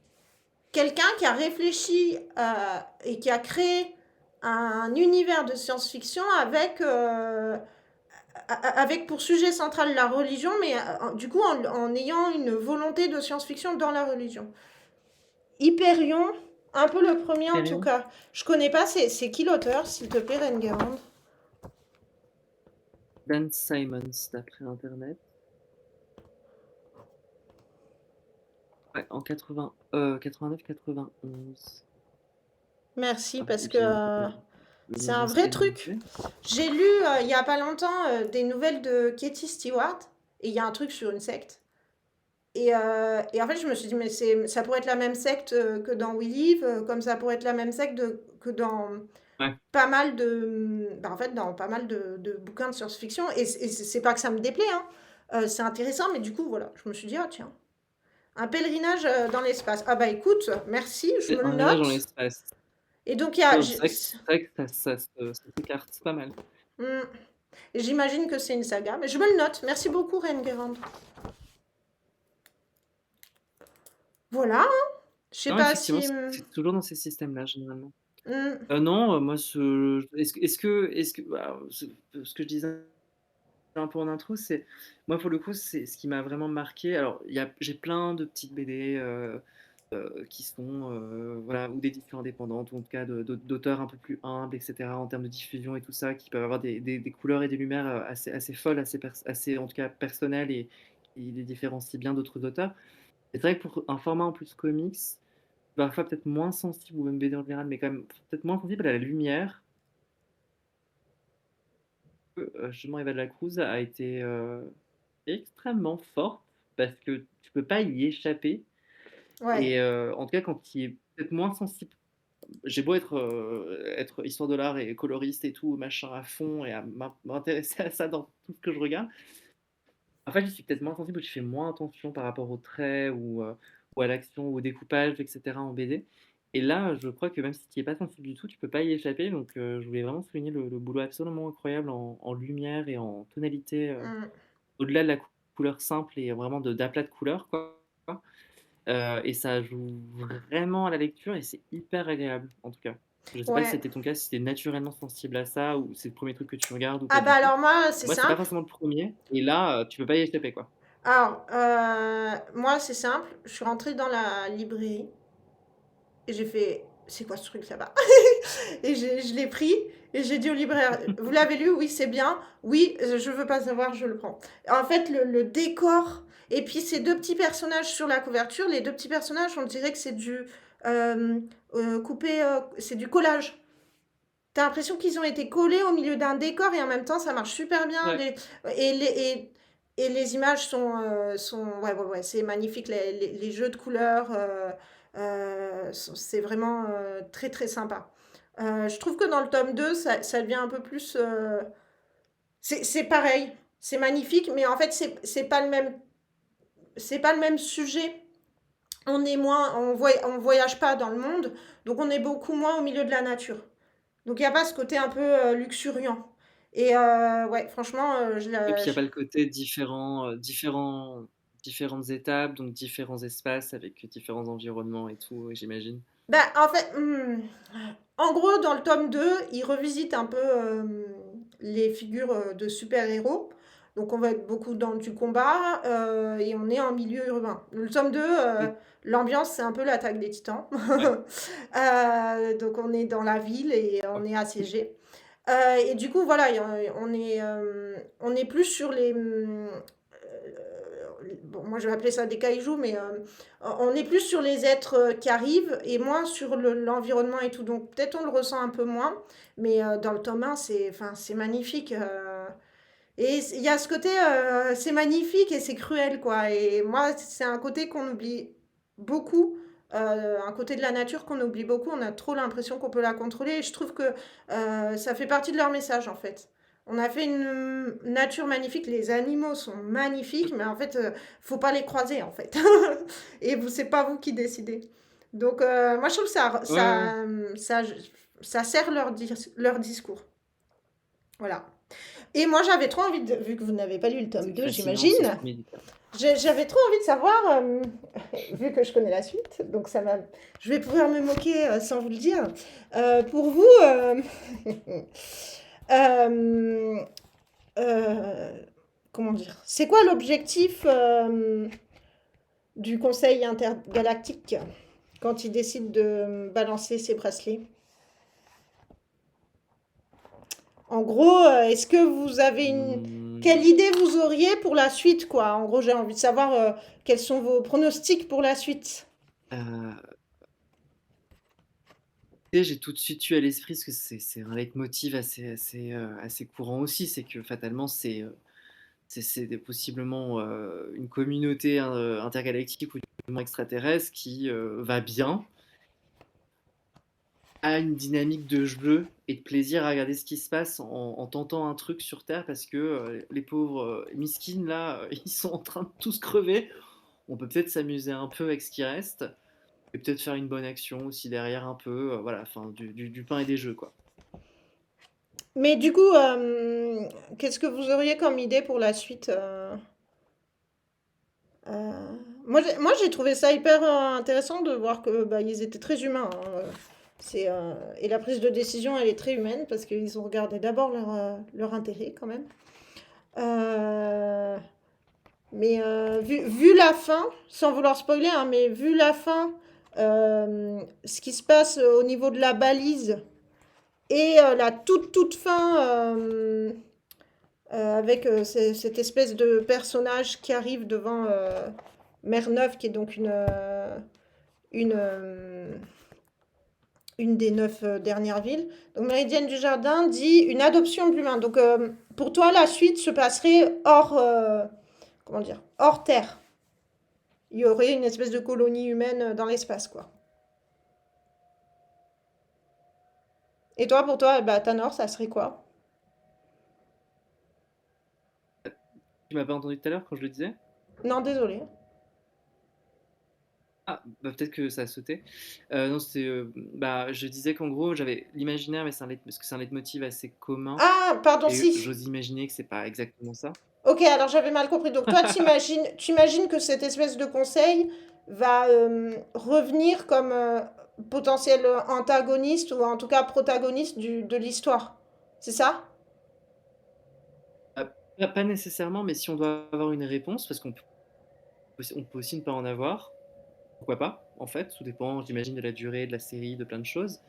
Quelqu'un qui a réfléchi et qui a créé un univers de science-fiction avec pour sujet central la religion, mais du coup en ayant une volonté de science-fiction dans la religion. Hyperion, un peu le premier en tout Hyperion. cas. Je connais pas, c'est qui l'auteur, s'il te plaît, Rengerand? Dan Simons, d'après Internet. Ouais, en 89-91. Merci, Ah, parce et que puis le c'est nom un reste vrai truc. inexisté. J'ai lu il y a pas longtemps des nouvelles de Katie Stewart, et il y a un truc sur une secte. Et en fait, je me suis dit, mais ça pourrait être la même secte que dans We Live, comme ça pourrait être la même secte que dans Ouais. pas mal en fait, dans pas mal de bouquins de science-fiction. Et c'est pas que ça me déplaît, hein. C'est intéressant, mais du coup, voilà, je me suis dit, ah tiens, un pèlerinage dans l'espace. Ah bah écoute, merci, je me le Un voyage dans note. l'espace. Et donc, il y a, Non, c'est vrai que ça s'écarte pas mal. Hmm, j'imagine que c'est une saga, mais je me le note. Merci beaucoup, Reine Guérande. Voilà, hein. Je sais Non, pas effectivement, si. c'est toujours dans ces systèmes-là, généralement. Hmm. Non, moi, est-ce que, bah, ce que je disais un peu en intro, c'est moi pour le coup, c'est ce qui m'a vraiment marqué. Alors, j'ai plein de petites BD qui sont voilà, ou d'éditions indépendantes, ou en tout cas d'auteurs un peu plus humbles, etc., en termes de diffusion et tout ça, qui peuvent avoir des couleurs et des lumières assez folles, assez en tout cas personnelles et qui les différencient bien d'autres auteurs. Et c'est vrai que pour un format en plus comics, parfois peut-être moins sensible, ou même BD en général, mais quand même peut-être moins sensible à la lumière, justement Eva de la Cruz a été extrêmement forte parce que tu peux pas y échapper. Ouais. Et en tout cas, quand il est peut-être moins sensible, j'ai beau être histoire de l'art et coloriste et tout, machin à fond, et à m'intéresser à ça dans tout ce que je regarde. En fait, je suis peut-être moins sensible, où je fais moins attention par rapport aux traits ou à l'action ou au découpage, etc. en BD. Et là, je crois que même si tu n'y es pas sensible du tout, tu peux pas y échapper. Donc, je voulais vraiment souligner le boulot absolument incroyable en lumière et en tonalité, Mm. au-delà de la couleur simple et vraiment d'aplat de couleurs, quoi. Et ça joue vraiment à la lecture et c'est hyper agréable, en tout cas. Je sais pas si Ouais. c'était ton cas, si tu naturellement sensible à ça ou c'est le premier truc que tu regardes ou pas Ah bah du tout. alors moi, c'est Moi, c'est pas simple. forcément le premier et là, tu peux pas y échapper, quoi. Alors, moi, c'est simple. Je suis rentrée dans la librairie et j'ai fait, c'est quoi ce truc là-bas? Et je l'ai pris et j'ai dit au libraire, vous l'avez lu? Oui, c'est bien. Oui, je veux pas savoir, je le prends. En fait, le décor et puis ces deux petits personnages sur la couverture, les deux petits personnages, on dirait que c'est du coupé, c'est du collage. T'as l'impression qu'ils ont été collés au milieu d'un décor et en même temps ça marche super bien. Ouais. Et, les, et les images sont ouais, ouais, ouais, c'est magnifique. Les jeux de couleurs, c'est vraiment très très sympa. Je trouve que dans le tome 2 ça devient un peu plus. C'est pareil, c'est magnifique, mais en fait, c'est pas le même sujet. On est moins, on voyage pas dans le monde, donc on est beaucoup moins au milieu de la nature. Donc il n'y a pas ce côté un peu luxuriant. Et ouais, franchement, Et puis il y a pas le côté différentes étapes, donc différents espaces avec différents environnements et tout, j'imagine. bah, en fait, en gros, dans le tome 2 il revisite un peu les figures de super-héros. Donc on va être beaucoup dans du combat et on est en milieu urbain. Le tome 2 Mmh, l'ambiance, c'est un peu l'attaque des titans. ouais. Donc on est dans la ville et on est assiégé. Et du coup, voilà, on est plus sur bon, moi je vais appeler ça des kaijus, mais on est plus sur les êtres qui arrivent et moins sur l'environnement et tout. Donc peut-être on le ressent un peu moins, mais dans le tome 1, enfin, c'est magnifique. Et il y a ce côté, c'est magnifique et c'est cruel, quoi. Et moi, c'est un côté qu'on oublie beaucoup. Un côté de la nature qu'on oublie beaucoup. On a trop l'impression qu'on peut la contrôler. Et je trouve que ça fait partie de leur message, en fait. On a fait une nature magnifique. Les animaux sont magnifiques, mais en fait, faut pas les croiser, en fait. Et vous, c'est pas vous qui décidez. Donc, moi, je trouve que Ouais, ouais, ouais. ça sert leur discours. Voilà. Et moi, j'avais trop envie de, vu que vous n'avez pas lu le tome C'est 2, fascinant, c'est ce j'imagine, qu'on médite. j'avais trop envie de savoir, vu que je connais la suite, donc je vais pouvoir me moquer sans vous le dire. Pour vous, euh, euh, comment dire, c'est quoi l'objectif du Conseil intergalactique quand il décide de balancer ses bracelets? En gros, est-ce que vous avez une... Quelle Mmh, idée vous auriez pour la suite, quoi? En gros, j'ai envie de savoir quels sont vos pronostics pour la suite. heu, tu sais, j'ai tout de suite eu à l'esprit, parce que c'est un leitmotiv assez courant aussi, c'est que fatalement c'est possiblement une communauté intergalactique ou du moins extraterrestre qui va bien, a une dynamique de jeu et de plaisir à regarder ce qui se passe en tentant un truc sur Terre parce que les pauvres miskines là, ils sont en train de tous crever. On peut peut-être s'amuser un peu avec ce qui reste et peut-être faire une bonne action aussi derrière un peu, voilà, enfin du pain et des jeux quoi. Mais du coup, qu'est-ce que vous auriez comme idée pour la suite moi, j'ai trouvé ça hyper intéressant de voir que bah, ils étaient très humains. Hein, et la prise de décision, elle est très humaine parce qu'ils ont regardé d'abord leur intérêt quand même. Euh, mais vu la fin, sans vouloir spoiler, hein, mais vu la fin, ce qui se passe au niveau de la balise et la toute fin avec cette espèce de personnage qui arrive devant Mère Neuve, qui est donc une, euh, une des 9 dernières villes. Donc Méridienne du Jardin dit une adoption de l'humain. Donc pour toi, la suite se passerait hors, comment dire, hors Terre. Il y aurait une espèce de colonie humaine dans l'espace, quoi. Et toi, pour toi, bah, Tanor, ça serait quoi? Tu m'as pas entendu tout à l'heure quand je le disais? Non, désolé. Ah, bah, peut-être que ça a sauté. Non, c'était, bah, je disais qu'en gros, j'avais l'imaginaire, mais parce que c'est un leitmotiv assez commun, Ah, pardon, et si. j'ose imaginer que c'est pas exactement ça. Ok, alors j'avais mal compris. Donc toi, tu imagines que cette espèce de conseil va revenir comme potentiel antagoniste ou en tout cas protagoniste de l'histoire. C'est ça? Pas nécessairement, mais si on doit avoir une réponse, parce on peut aussi ne pas en avoir, pourquoi pas, en fait, tout dépend, j'imagine, de la durée de la série, de plein de choses.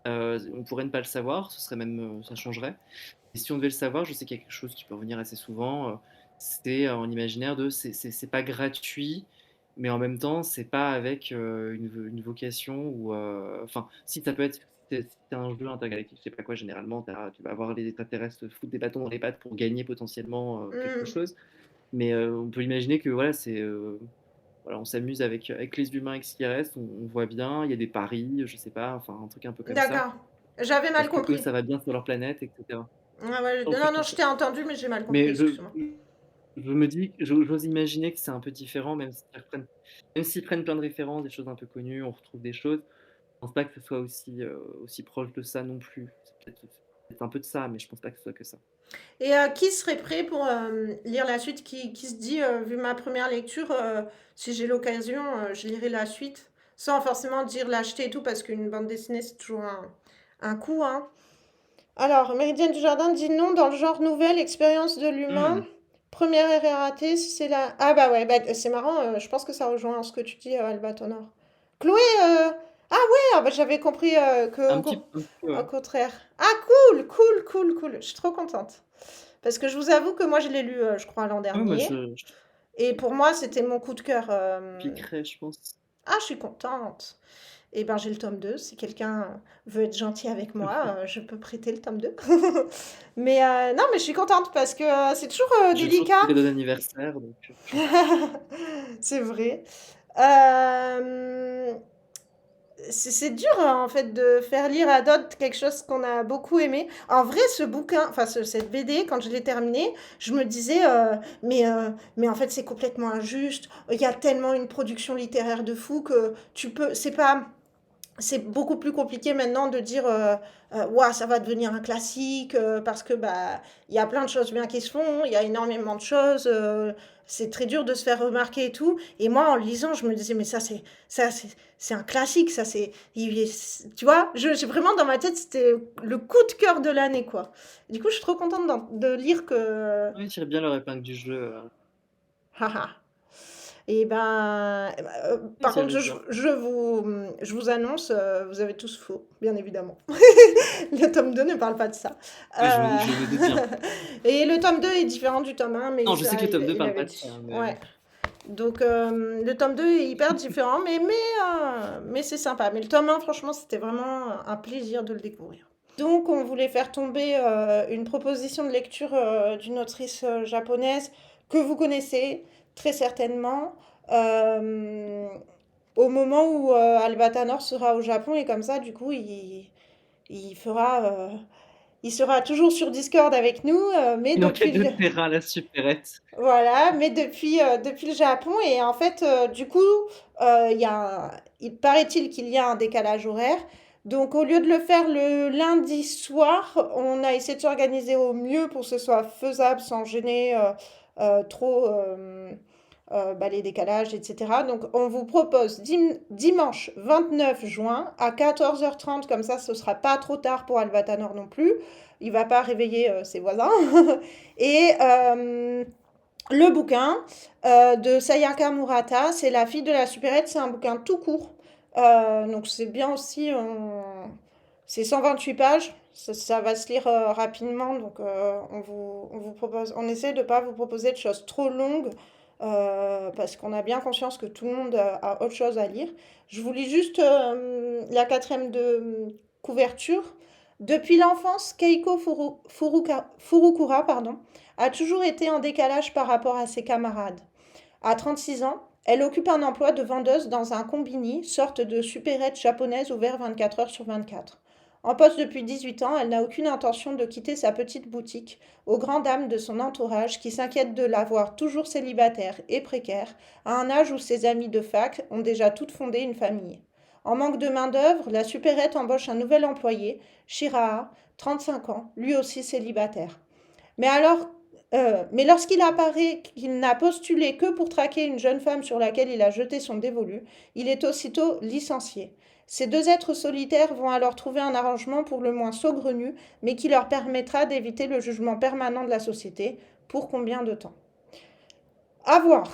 On pourrait ne pas le savoir, ce serait même, ça changerait. Et si on devait le savoir, je sais qu'il y a quelque chose qui peut revenir assez souvent, c'est en imaginaire de c'est pas gratuit, mais en même temps, c'est pas avec une vocation ou. Enfin, si ça peut être. Si c'est un jeu intergalactique, je sais pas quoi, généralement, tu vas avoir les extraterrestres foutre des bâtons dans les pattes pour gagner potentiellement quelque Hmm. chose. Mais on peut imaginer que voilà, voilà, on s'amuse avec les humains avec ce qui reste, on voit bien, il y a des paris, je sais pas, enfin un truc un peu comme ça. D'accord. J'avais mal Est-ce que eux, compris. ça va bien sur leur planète, etc. Ah ouais, Je non, t'en non, je prie. t'ai entendu, mais j'ai mal compris, Mais excuse-moi. je me dis, j'ose imaginer que c'est un peu différent, même s'ils prennent plein de références, des choses un peu connues, on retrouve des choses. Je pense pas que ce soit aussi proche de ça non plus. C'est peut-être un peu de ça, mais je pense pas que ce soit que ça. Et qui serait prêt pour lire la suite? Qui se dit, vu ma première lecture, si j'ai l'occasion, je lirai la suite, sans forcément dire l'acheter et tout, parce qu'une bande dessinée, c'est toujours un coût, hein. Alors, Méridienne du Jardin dit non dans le genre nouvelle expérience de l'humain. Hmm. Première RRAT, si c'est la... Ah bah ouais, bah, c'est marrant, je pense que ça rejoint ce que tu dis, Alba Tonor. Chloé, ah ouais, ah bah, j'avais compris que Un petit peu, au ouais. contraire. Ah cool, cool, cool, cool, je suis trop contente. Parce que je vous avoue que moi je l'ai lu, je crois, l'an Ouais, moi, dernier. je Et pour moi, c'était mon coup de cœur. piquerais, je pense. Ah, je suis contente. Et ben j'ai le tome 2. Si quelqu'un veut être gentil avec moi, je peux prêter le tome 2. Mais non, mais je suis contente parce que c'est toujours J'ai toujours délicat. tes cadeaux d'anniversaire, donc C'est vrai. Euh, c'est dur en fait de faire lire à d'autres quelque chose qu'on a beaucoup aimé. En vrai, ce bouquin, enfin cette BD, quand je l'ai terminé, je me disais, mais en fait c'est complètement injuste. Il y a tellement une production littéraire de fou que tu peux, c'est pas, c'est beaucoup plus compliqué maintenant de dire ouah, ça va devenir un classique parce que bah il y a plein de choses bien qui se font, il y a énormément de choses, c'est très dur de se faire remarquer et tout. Et moi en le lisant, je me disais mais ça c'est un classique, ça c'est tu vois, j'ai vraiment dans ma tête c'était le coup de cœur de l'année quoi. Du coup, je suis trop contente de lire que oui, tire bien leur épingle du jeu. haha. Et ben, Ils par contre, tiraient bien. je vous annonce, vous avez tous faux, bien évidemment. Le tome 2 ne parle pas de ça. Oui, Euh, je me doute bien. et le tome 2 est différent du tome 1, mais Non, je sais ça, que le tome 2 il parle avait pas de ça, dit. mais Ouais. Donc, le tome 2 est hyper différent, mais c'est sympa. Mais le tome 1, franchement, c'était vraiment un plaisir de le découvrir. Donc, on voulait faire tomber une proposition de lecture d'une autrice japonaise que vous connaissez très certainement euh, au moment où Albatanor sera au Japon et comme ça, du coup, il fera, il sera toujours sur Discord avec nous, mais une enquête depuis de le, terrain à la supérette. voilà, mais depuis le Japon. Et en fait, du coup, il paraît-il qu'il y a un décalage horaire. Donc, au lieu de le faire le lundi soir, on a essayé de s'organiser au mieux pour que ce soit faisable sans gêner trop les décalages, etc. Donc, on vous propose dimanche 29 juin à 14h30, comme ça, ce sera pas trop tard pour Albatanor non plus. Il va pas réveiller ses voisins. Et le bouquin de Sayaka Murata, c'est La fille de la supérette, c'est un bouquin tout court. Donc c'est bien aussi, c'est 128 pages, ça va se lire rapidement, donc on vous propose, on essaie de ne pas vous proposer de choses trop longues, parce qu'on a bien conscience que tout le monde a autre chose à lire. Je vous lis juste la quatrième de couverture. Depuis l'enfance, Keiko Furukura, pardon, a toujours été en décalage par rapport à ses camarades. À 36 ans, elle occupe un emploi de vendeuse dans un combini, sorte de supérette japonaise ouvert 24 heures sur 24. En poste depuis 18 ans, elle n'a aucune intention de quitter sa petite boutique, aux grandes dames de son entourage qui s'inquiètent de la voir toujours célibataire et précaire, à un âge où ses amies de fac ont déjà toutes fondé une famille. En manque de main-d'œuvre, la supérette embauche un nouvel employé, Shiraha, 35 ans, lui aussi célibataire. Mais alors, mais lorsqu'il apparaît qu'il n'a postulé que pour traquer une jeune femme sur laquelle il a jeté son dévolu, il est aussitôt licencié. Ces deux êtres solitaires vont alors trouver un arrangement pour le moins saugrenu, mais qui leur permettra d'éviter le jugement permanent de la société. Pour combien de temps? À voir.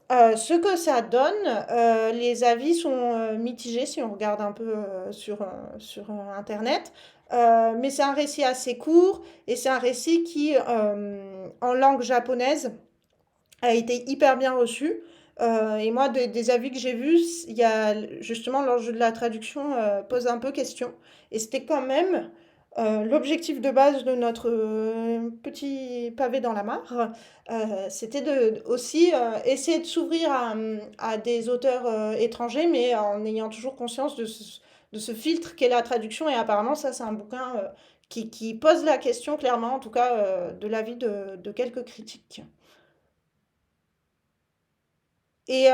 Ce que ça donne, les avis sont mitigés si on regarde un peu sur Internet. Mais c'est un récit assez court et c'est un récit qui, en langue japonaise, a été hyper bien reçu. Et moi, des avis que j'ai vus, il y a justement l'enjeu de la traduction pose un peu question. Et c'était quand même l'objectif de base de notre petit pavé dans la mare, c'était aussi essayer de s'ouvrir à des auteurs étrangers, mais en ayant toujours conscience de ce filtre qu'est la traduction. Et apparemment, ça, c'est un bouquin qui pose la question clairement, en tout cas de l'avis de quelques critiques. Et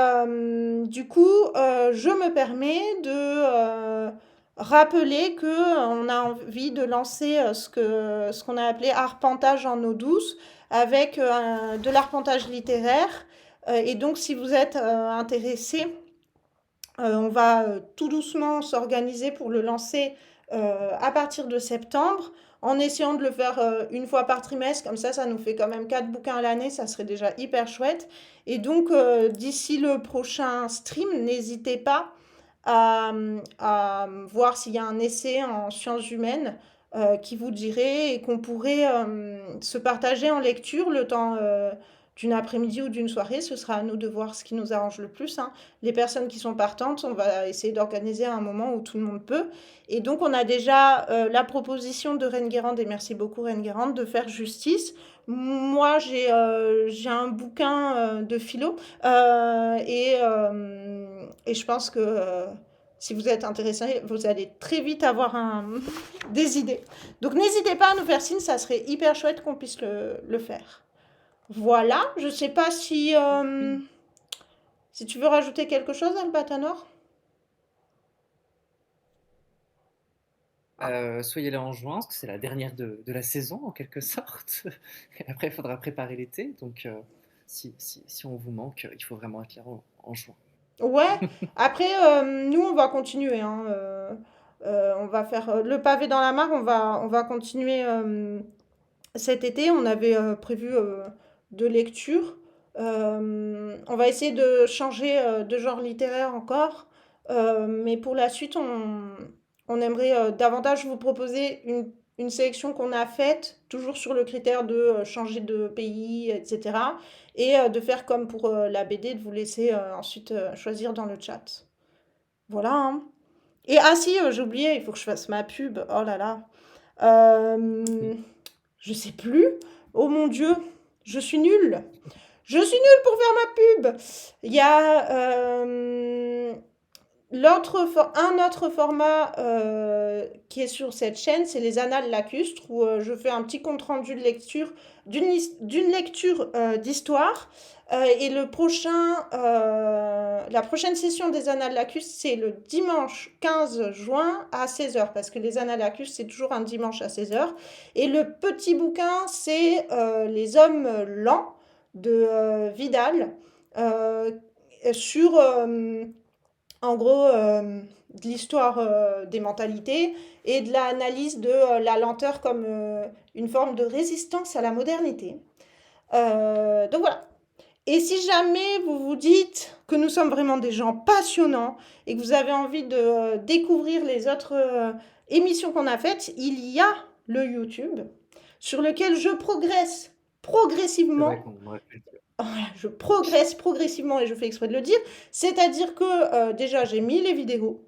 du coup, je me permets de rappeler que on a envie de lancer ce qu'on a appelé arpentage en eau douce avec de l'arpentage littéraire. Et donc, si vous êtes intéressé, on va tout doucement s'organiser pour le lancer à partir de septembre, en essayant de le faire une fois par trimestre, comme ça nous fait quand même 4 bouquins à l'année, ça serait déjà hyper chouette. Et donc, d'ici le prochain stream, n'hésitez pas à voir s'il y a un essai en sciences humaines qui vous dirait et qu'on pourrait se partager en lecture le temps d'une après-midi ou d'une soirée. Ce sera à nous de voir ce qui nous arrange le plus, hein. Les personnes qui sont partantes, on va essayer d'organiser un moment où tout le monde peut. Et donc, on a déjà la proposition de Reine Guérande, et merci beaucoup Reine Guérande, de faire justice. Moi, j'ai un bouquin de philo et je pense que si vous êtes intéressé, vous allez très vite avoir des idées. Donc, n'hésitez pas à nous faire signe, ça serait hyper chouette qu'on puisse le faire. Voilà, je sais pas si tu veux rajouter quelque chose, Albatanor. Soyez là en juin, parce que c'est la dernière de la saison, en quelque sorte. Et après, il faudra préparer l'été. Donc, si on vous manque, il faut vraiment être là en juin. Ouais, après, nous, on va continuer, hein, on va faire le pavé dans la mare, on va continuer cet été. On avait prévu de lecture. On va essayer de changer de genre littéraire encore. Mais pour la suite, on aimerait davantage vous proposer une sélection qu'on a faite, toujours sur le critère de changer de pays, etc. Et de faire comme pour la BD, de vous laisser ensuite choisir dans le chat. Voilà, hein. Et ah si, j'ai oublié, il faut que je fasse ma pub. Oh là là. Euh, je sais plus. Oh mon Dieu, je suis nulle. Je suis nulle pour faire ma pub. Il y a un autre format qui est sur cette chaîne, c'est les Annales lacustres, où je fais un petit compte-rendu de lecture, d'une lecture d'histoire. Et la prochaine session des Annales lacustres, c'est le dimanche 15 juin à 16h, parce que les Annales lacustres, c'est toujours un dimanche à 16h. Et le petit bouquin, c'est Les Hommes lents de Vidal. euh, sur, en gros, de l'histoire des mentalités et de l'analyse de la lenteur comme une forme de résistance à la modernité. Donc voilà. Et si jamais vous vous dites que nous sommes vraiment des gens passionnants et que vous avez envie de découvrir les autres émissions qu'on a faites, il y a le YouTube sur lequel je progresse C'est vrai progressivement. qu'on aurait pu le dire. Voilà, je progresse progressivement et je fais exprès de le dire. C'est-à-dire que déjà j'ai mis les vidéos.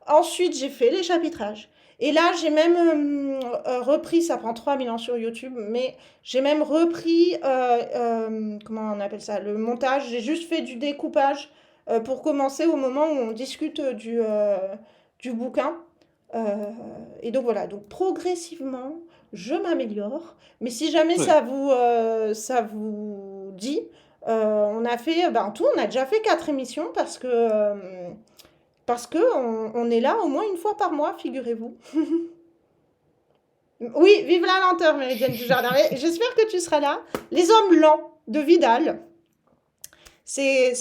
Ensuite, j'ai fait les chapitrages. Et là, j'ai même repris, ça prend 3000 ans sur YouTube, mais j'ai même repris, comment on appelle ça, le montage. J'ai juste fait du découpage pour commencer au moment où on discute du bouquin. Euh, et donc voilà, donc progressivement, je m'améliore. Mais si jamais Ouais. ça vous dit, on a fait, ben, en tout, on a déjà fait 4 émissions parce que on est là au moins une fois par mois, figurez-vous. Oui, vive la lenteur, Méridienne du Jardin. J'espère que tu seras là. Les hommes lents de Vidal. J'ai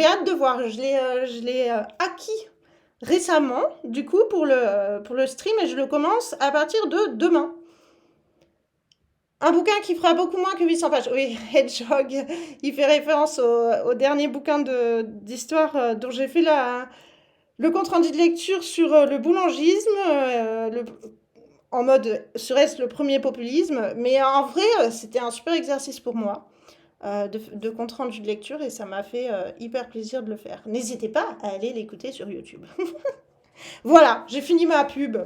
hâte de voir. Je l'ai acquis récemment, du coup, pour le stream, et je le commence à partir de demain. Un bouquin qui fera beaucoup moins que 800 pages. Oui, Hedgehog, il fait référence au dernier bouquin d'histoire dont j'ai fait le compte-rendu de lecture sur le boulangisme, en mode serait-ce le premier populisme, mais en vrai, c'était un super exercice pour moi de compte-rendu de lecture et ça m'a fait hyper plaisir de le faire. N'hésitez pas à aller l'écouter sur YouTube. Voilà, j'ai fini ma pub.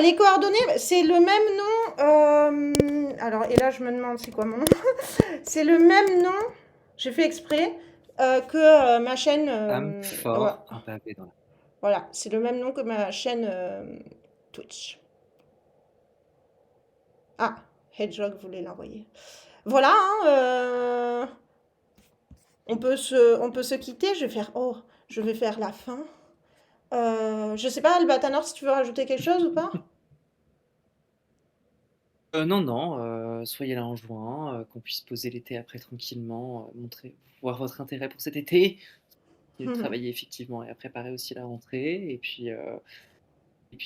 Les coordonnées, c'est le même nom. Alors, et là, je me demande c'est quoi mon nom. C'est le même nom, j'ai fait exprès, que ma chaîne. Âme Ouais, fort, un pavé dans la... voilà, c'est le même nom que ma chaîne Twitch. Ah, Hedgehog voulait l'envoyer. Voilà, hein, on peut se quitter. Je vais faire la fin. Je sais pas, Albatanor, si tu veux rajouter quelque chose ou pas? Non, non, soyez là en juin, qu'on puisse poser l'été après tranquillement, montrer, voir votre intérêt pour cet été, et de travailler effectivement et à préparer aussi la rentrée. Et puis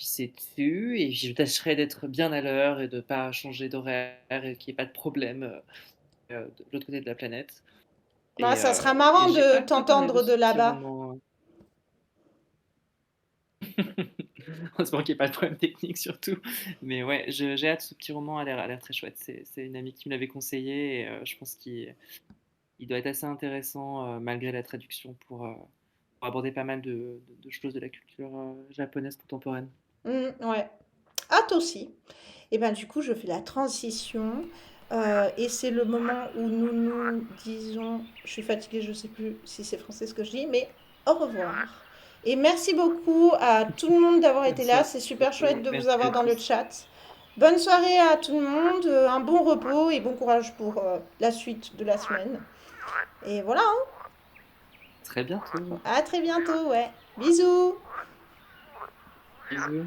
c'est tout. Et puis je tâcherai d'être bien à l'heure et de pas changer d'horaire et qu'il n'y ait pas de problème de l'autre côté de la planète. Bah, ça sera Et marrant j'ai de hâte de parler de t'entendre de ce petit là-bas. roman. En espérant qu'il n'y ait pas de problème technique surtout. Mais ouais, j'ai hâte, ce petit roman a l'air très chouette. C'est une amie qui me l'avait conseillé et je pense qu'il doit être assez intéressant malgré la traduction pour aborder pas mal de choses de la culture japonaise contemporaine. Ouais. Ah, toi aussi. Et ben du coup, je fais la transition. Et c'est le moment où nous nous disons, je suis fatiguée, je sais plus si c'est français ce que je dis, mais au revoir. Et merci beaucoup à tout le monde d'avoir Bonne été là. soirée. C'est super chouette de vous Merci avoir à dans le tous. chat. Bonne soirée à tout le monde, un bon repos et bon courage pour la suite de la semaine. Et voilà, hein. Très bientôt. À très bientôt, ouais. Bisous! Bisous.